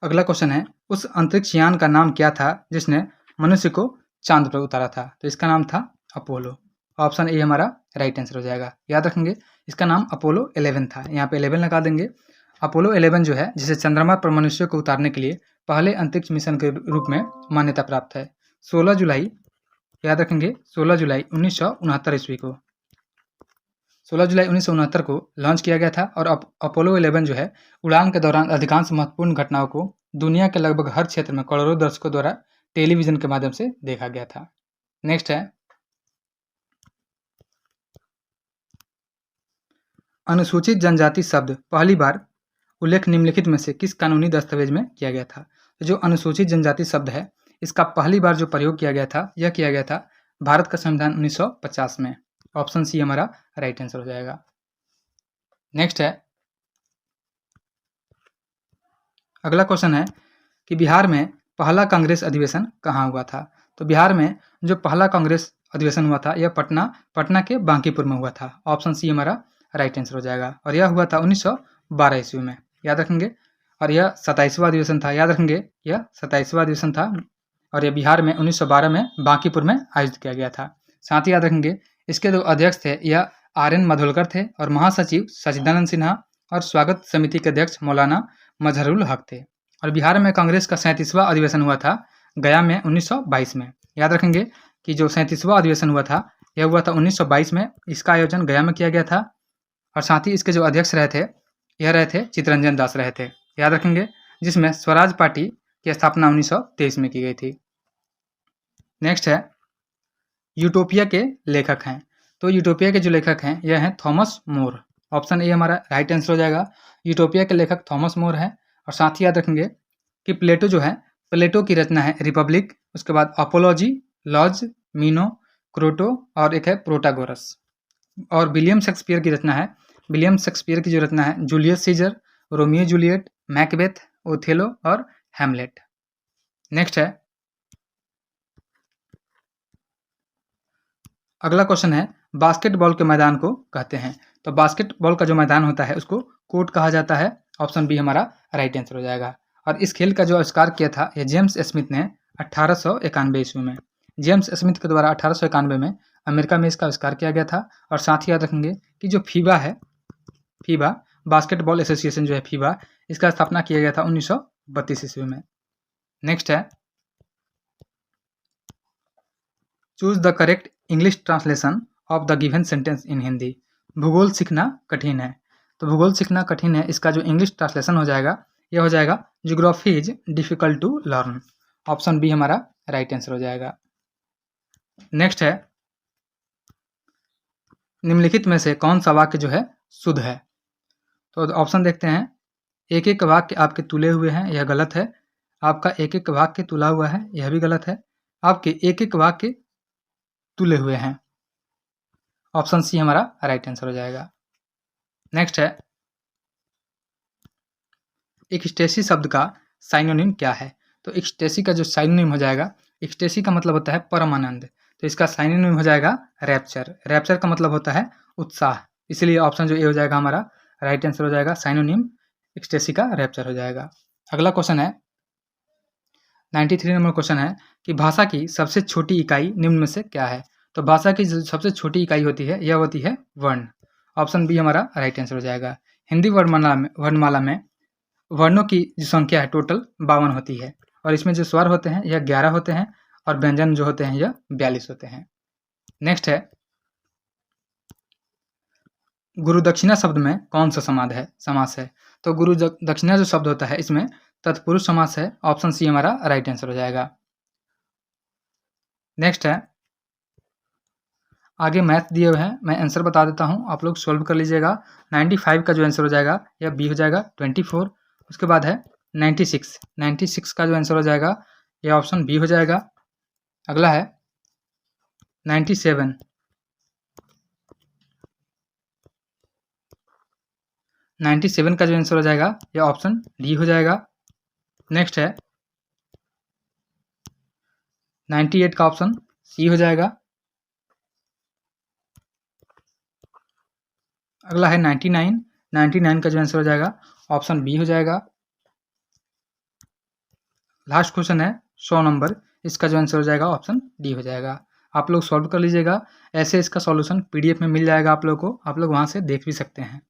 अगला क्वेश्चन है उस अंतरिक्ष यान का नाम क्या था जिसने मनुष्य को चांद पर उतारा था। तो इसका नाम था अपोलो। ऑप्शन ए हमारा राइट आंसर हो जाएगा। याद रखेंगे इसका नाम अपोलो 11 था, यहाँ पे 11 लगा देंगे। अपोलो 11 जो है जिसे चंद्रमा पर मनुष्य को उतारने के लिए पहले अंतरिक्ष मिशन के रूप में मान्यता प्राप्त है। 16 जुलाई, याद रखेंगे 16 जुलाई 1969 ईस्वी को, 16 जुलाई 1969 को लॉन्च किया गया था। और अपोलो 11 जो है उड़ान के दौरान अधिकांश महत्वपूर्ण घटनाओं को दुनिया के लगभग हर क्षेत्र में करोड़ों दर्शकों द्वारा टेलीविजन के माध्यम से देखा गया था। नेक्स्ट है अनुसूचित जनजाति शब्द पहली बार उल्लेख निम्नलिखित में से किस कानूनी दस्तावेज में किया गया था। तो जो अनुसूचित जनजाति शब्द है इसका पहली बार जो प्रयोग किया गया था यह किया गया था भारत का संविधान 1950 में। ऑप्शन सी हमारा राइट आंसर हो जाएगा। नेक्स्ट है अगला क्वेश्चन है कि बिहार में पहला कांग्रेस अधिवेशन कहाँ हुआ था। तो बिहार में जो पहला कांग्रेस अधिवेशन हुआ था यह पटना के बांकीपुर में हुआ था। ऑप्शन सी हमारा राइट आंसर हो जाएगा। और यह हुआ था 1912 ईस्वी में, याद रखेंगे। और यह 27वां अधिवेशन था, याद रखेंगे यह 27वां अधिवेशन था। और यह बिहार में 1912 में बांकीपुर में आयोजित किया गया था। साथ ही याद रखेंगे इसके जो अध्यक्ष थे यह RN माधोलकर थे और महासचिव सच्चिदानंद सिन्हा और स्वागत समिति के अध्यक्ष मौलाना मजहरुल हक थे। और बिहार में कांग्रेस का 37वां अधिवेशन हुआ था गया में 1922 में। याद रखेंगे कि जो 37वां अधिवेशन हुआ था यह हुआ था 1922 में। इसका आयोजन गया में किया गया था। और साथ ही इसके जो अध्यक्ष रहे थे यह रहे थे चितरंजन दास रहे थे, याद रखेंगे, जिसमें स्वराज पार्टी की स्थापना 1923 में की गई थी। नेक्स्ट है यूटोपिया के लेखक हैं। तो यूटोपिया के जो लेखक हैं यह हैं थॉमस मोर। ऑप्शन ए हमारा राइट आंसर हो जाएगा। यूटोपिया के लेखक थॉमस मोर हैं। और साथ ही याद रखेंगे कि प्लेटो जो है, प्लेटो की रचना है रिपब्लिक, उसके बाद अपोलॉजी, लॉज, मीनो, क्रोटो और एक है प्रोटागोरस। और विलियम शेक्सपियर की रचना है, विलियम शेक्सपियर की जो रचना है Julius Caesar, Romeo Juliet, Macbeth, Othello और हैमलेट। नेक्स्ट है अगला क्वेश्चन है बास्केटबॉल के मैदान को कहते हैं। तो बास्केटबॉल का जो मैदान होता है उसको कोर्ट कहा जाता है। ऑप्शन बी हमारा राइट आंसर हो जाएगा। और इस खेल का जो आविष्कार किया था यह जेम्स स्मिथ ने 1891 ईस्वी में, जेम्स स्मिथ के द्वारा 1891 में अमेरिका में इसका आविष्कार किया गया था। और साथ ही याद रखेंगे कि जो फीबा है, फीबा बास्केटबॉल एसोसिएशन जो है फीबा, इसका स्थापना किया गया था 1932 ईस्वी में। नेक्स्ट है choose the correct English translation of the given sentence in Hindi. भूगोल सीखना कठिन है। तो भूगोल सीखना कठिन है, इसका जो इंग्लिश ट्रांसलेशन हो जाएगा यह हो जाएगा geography is difficult to learn. Option B हमारा राइट आंसर हो जाएगा। नेक्स्ट है निम्नलिखित में से कौन सा वाक्य जो है शुद्ध है। तो ऑप्शन देखते हैं। एक एक वाक्य आपके तुले हुए हैं, यह गलत है। आपका एक एक वाक्य तुला हुआ है, यह भी गलत है। आपके एक एक वाक्य तुले हुए हैं। ऑप्शन सी हमारा राइट आंसर हो जाएगा। नेक्स्ट है एक्सटेसी शब्द का साइनोनिम क्या है। तो एक्सटेसी का जो साइनोनिम हो जाएगा, एक्सटेसी का मतलब होता है परमानंद, तो इसका साइनोनिम हो जाएगा रैप्चर। रैप्चर का मतलब होता है उत्साह, इसलिए ऑप्शन जो ए हो जाएगा हमारा राइट आंसर हो जाएगा। साइनोनिम एक्सटेसी का रैप्चर हो जाएगा। अगला क्वेश्चन है 93 नंबर क्वेश्चन है कि भाषा की सबसे छोटी इकाई निम्न में से क्या है। तो भाषा की जो सबसे छोटी इकाई होती है यह होती है वर्ण। ऑप्शन बी हमारा राइट आंसर हो जाएगा। हिंदी वर्णमाला में वर्णों की जो संख्या है टोटल 52 होती है। और इसमें जो स्वर होते हैं यह 11 होते हैं और व्यंजन जो होते हैं यह 42 होते हैं। नेक्स्ट है गुरु दक्षिणा शब्द में कौन सा समास है। तो गुरु दक्षिणा जो शब्द होता है इसमें तत्पुरुष समास है। ऑप्शन सी हमारा राइट आंसर हो जाएगा। नेक्स्ट है आगे मैथ दिए हुए हैं, मैं आंसर बता देता हूं, आप लोग सोल्व कर लीजिएगा। 95 का जो आंसर हो जाएगा यह बी हो जाएगा। 24 उसके बाद है 96 का जो आंसर हो जाएगा यह ऑप्शन बी हो जाएगा। अगला है 97 का जो आंसर हो जाएगा यह ऑप्शन डी हो जाएगा। नेक्स्ट है 98 का ऑप्शन सी हो जाएगा। अगला है 99 का जो आंसर हो जाएगा ऑप्शन बी हो जाएगा। लास्ट क्वेश्चन है 100 नंबर, इसका जो आंसर हो जाएगा ऑप्शन डी हो जाएगा। आप लोग सॉल्व कर लीजिएगा। ऐसे इसका सॉल्यूशन पीडीएफ में मिल जाएगा आप लोग को, आप लोग वहाँ से देख भी सकते हैं।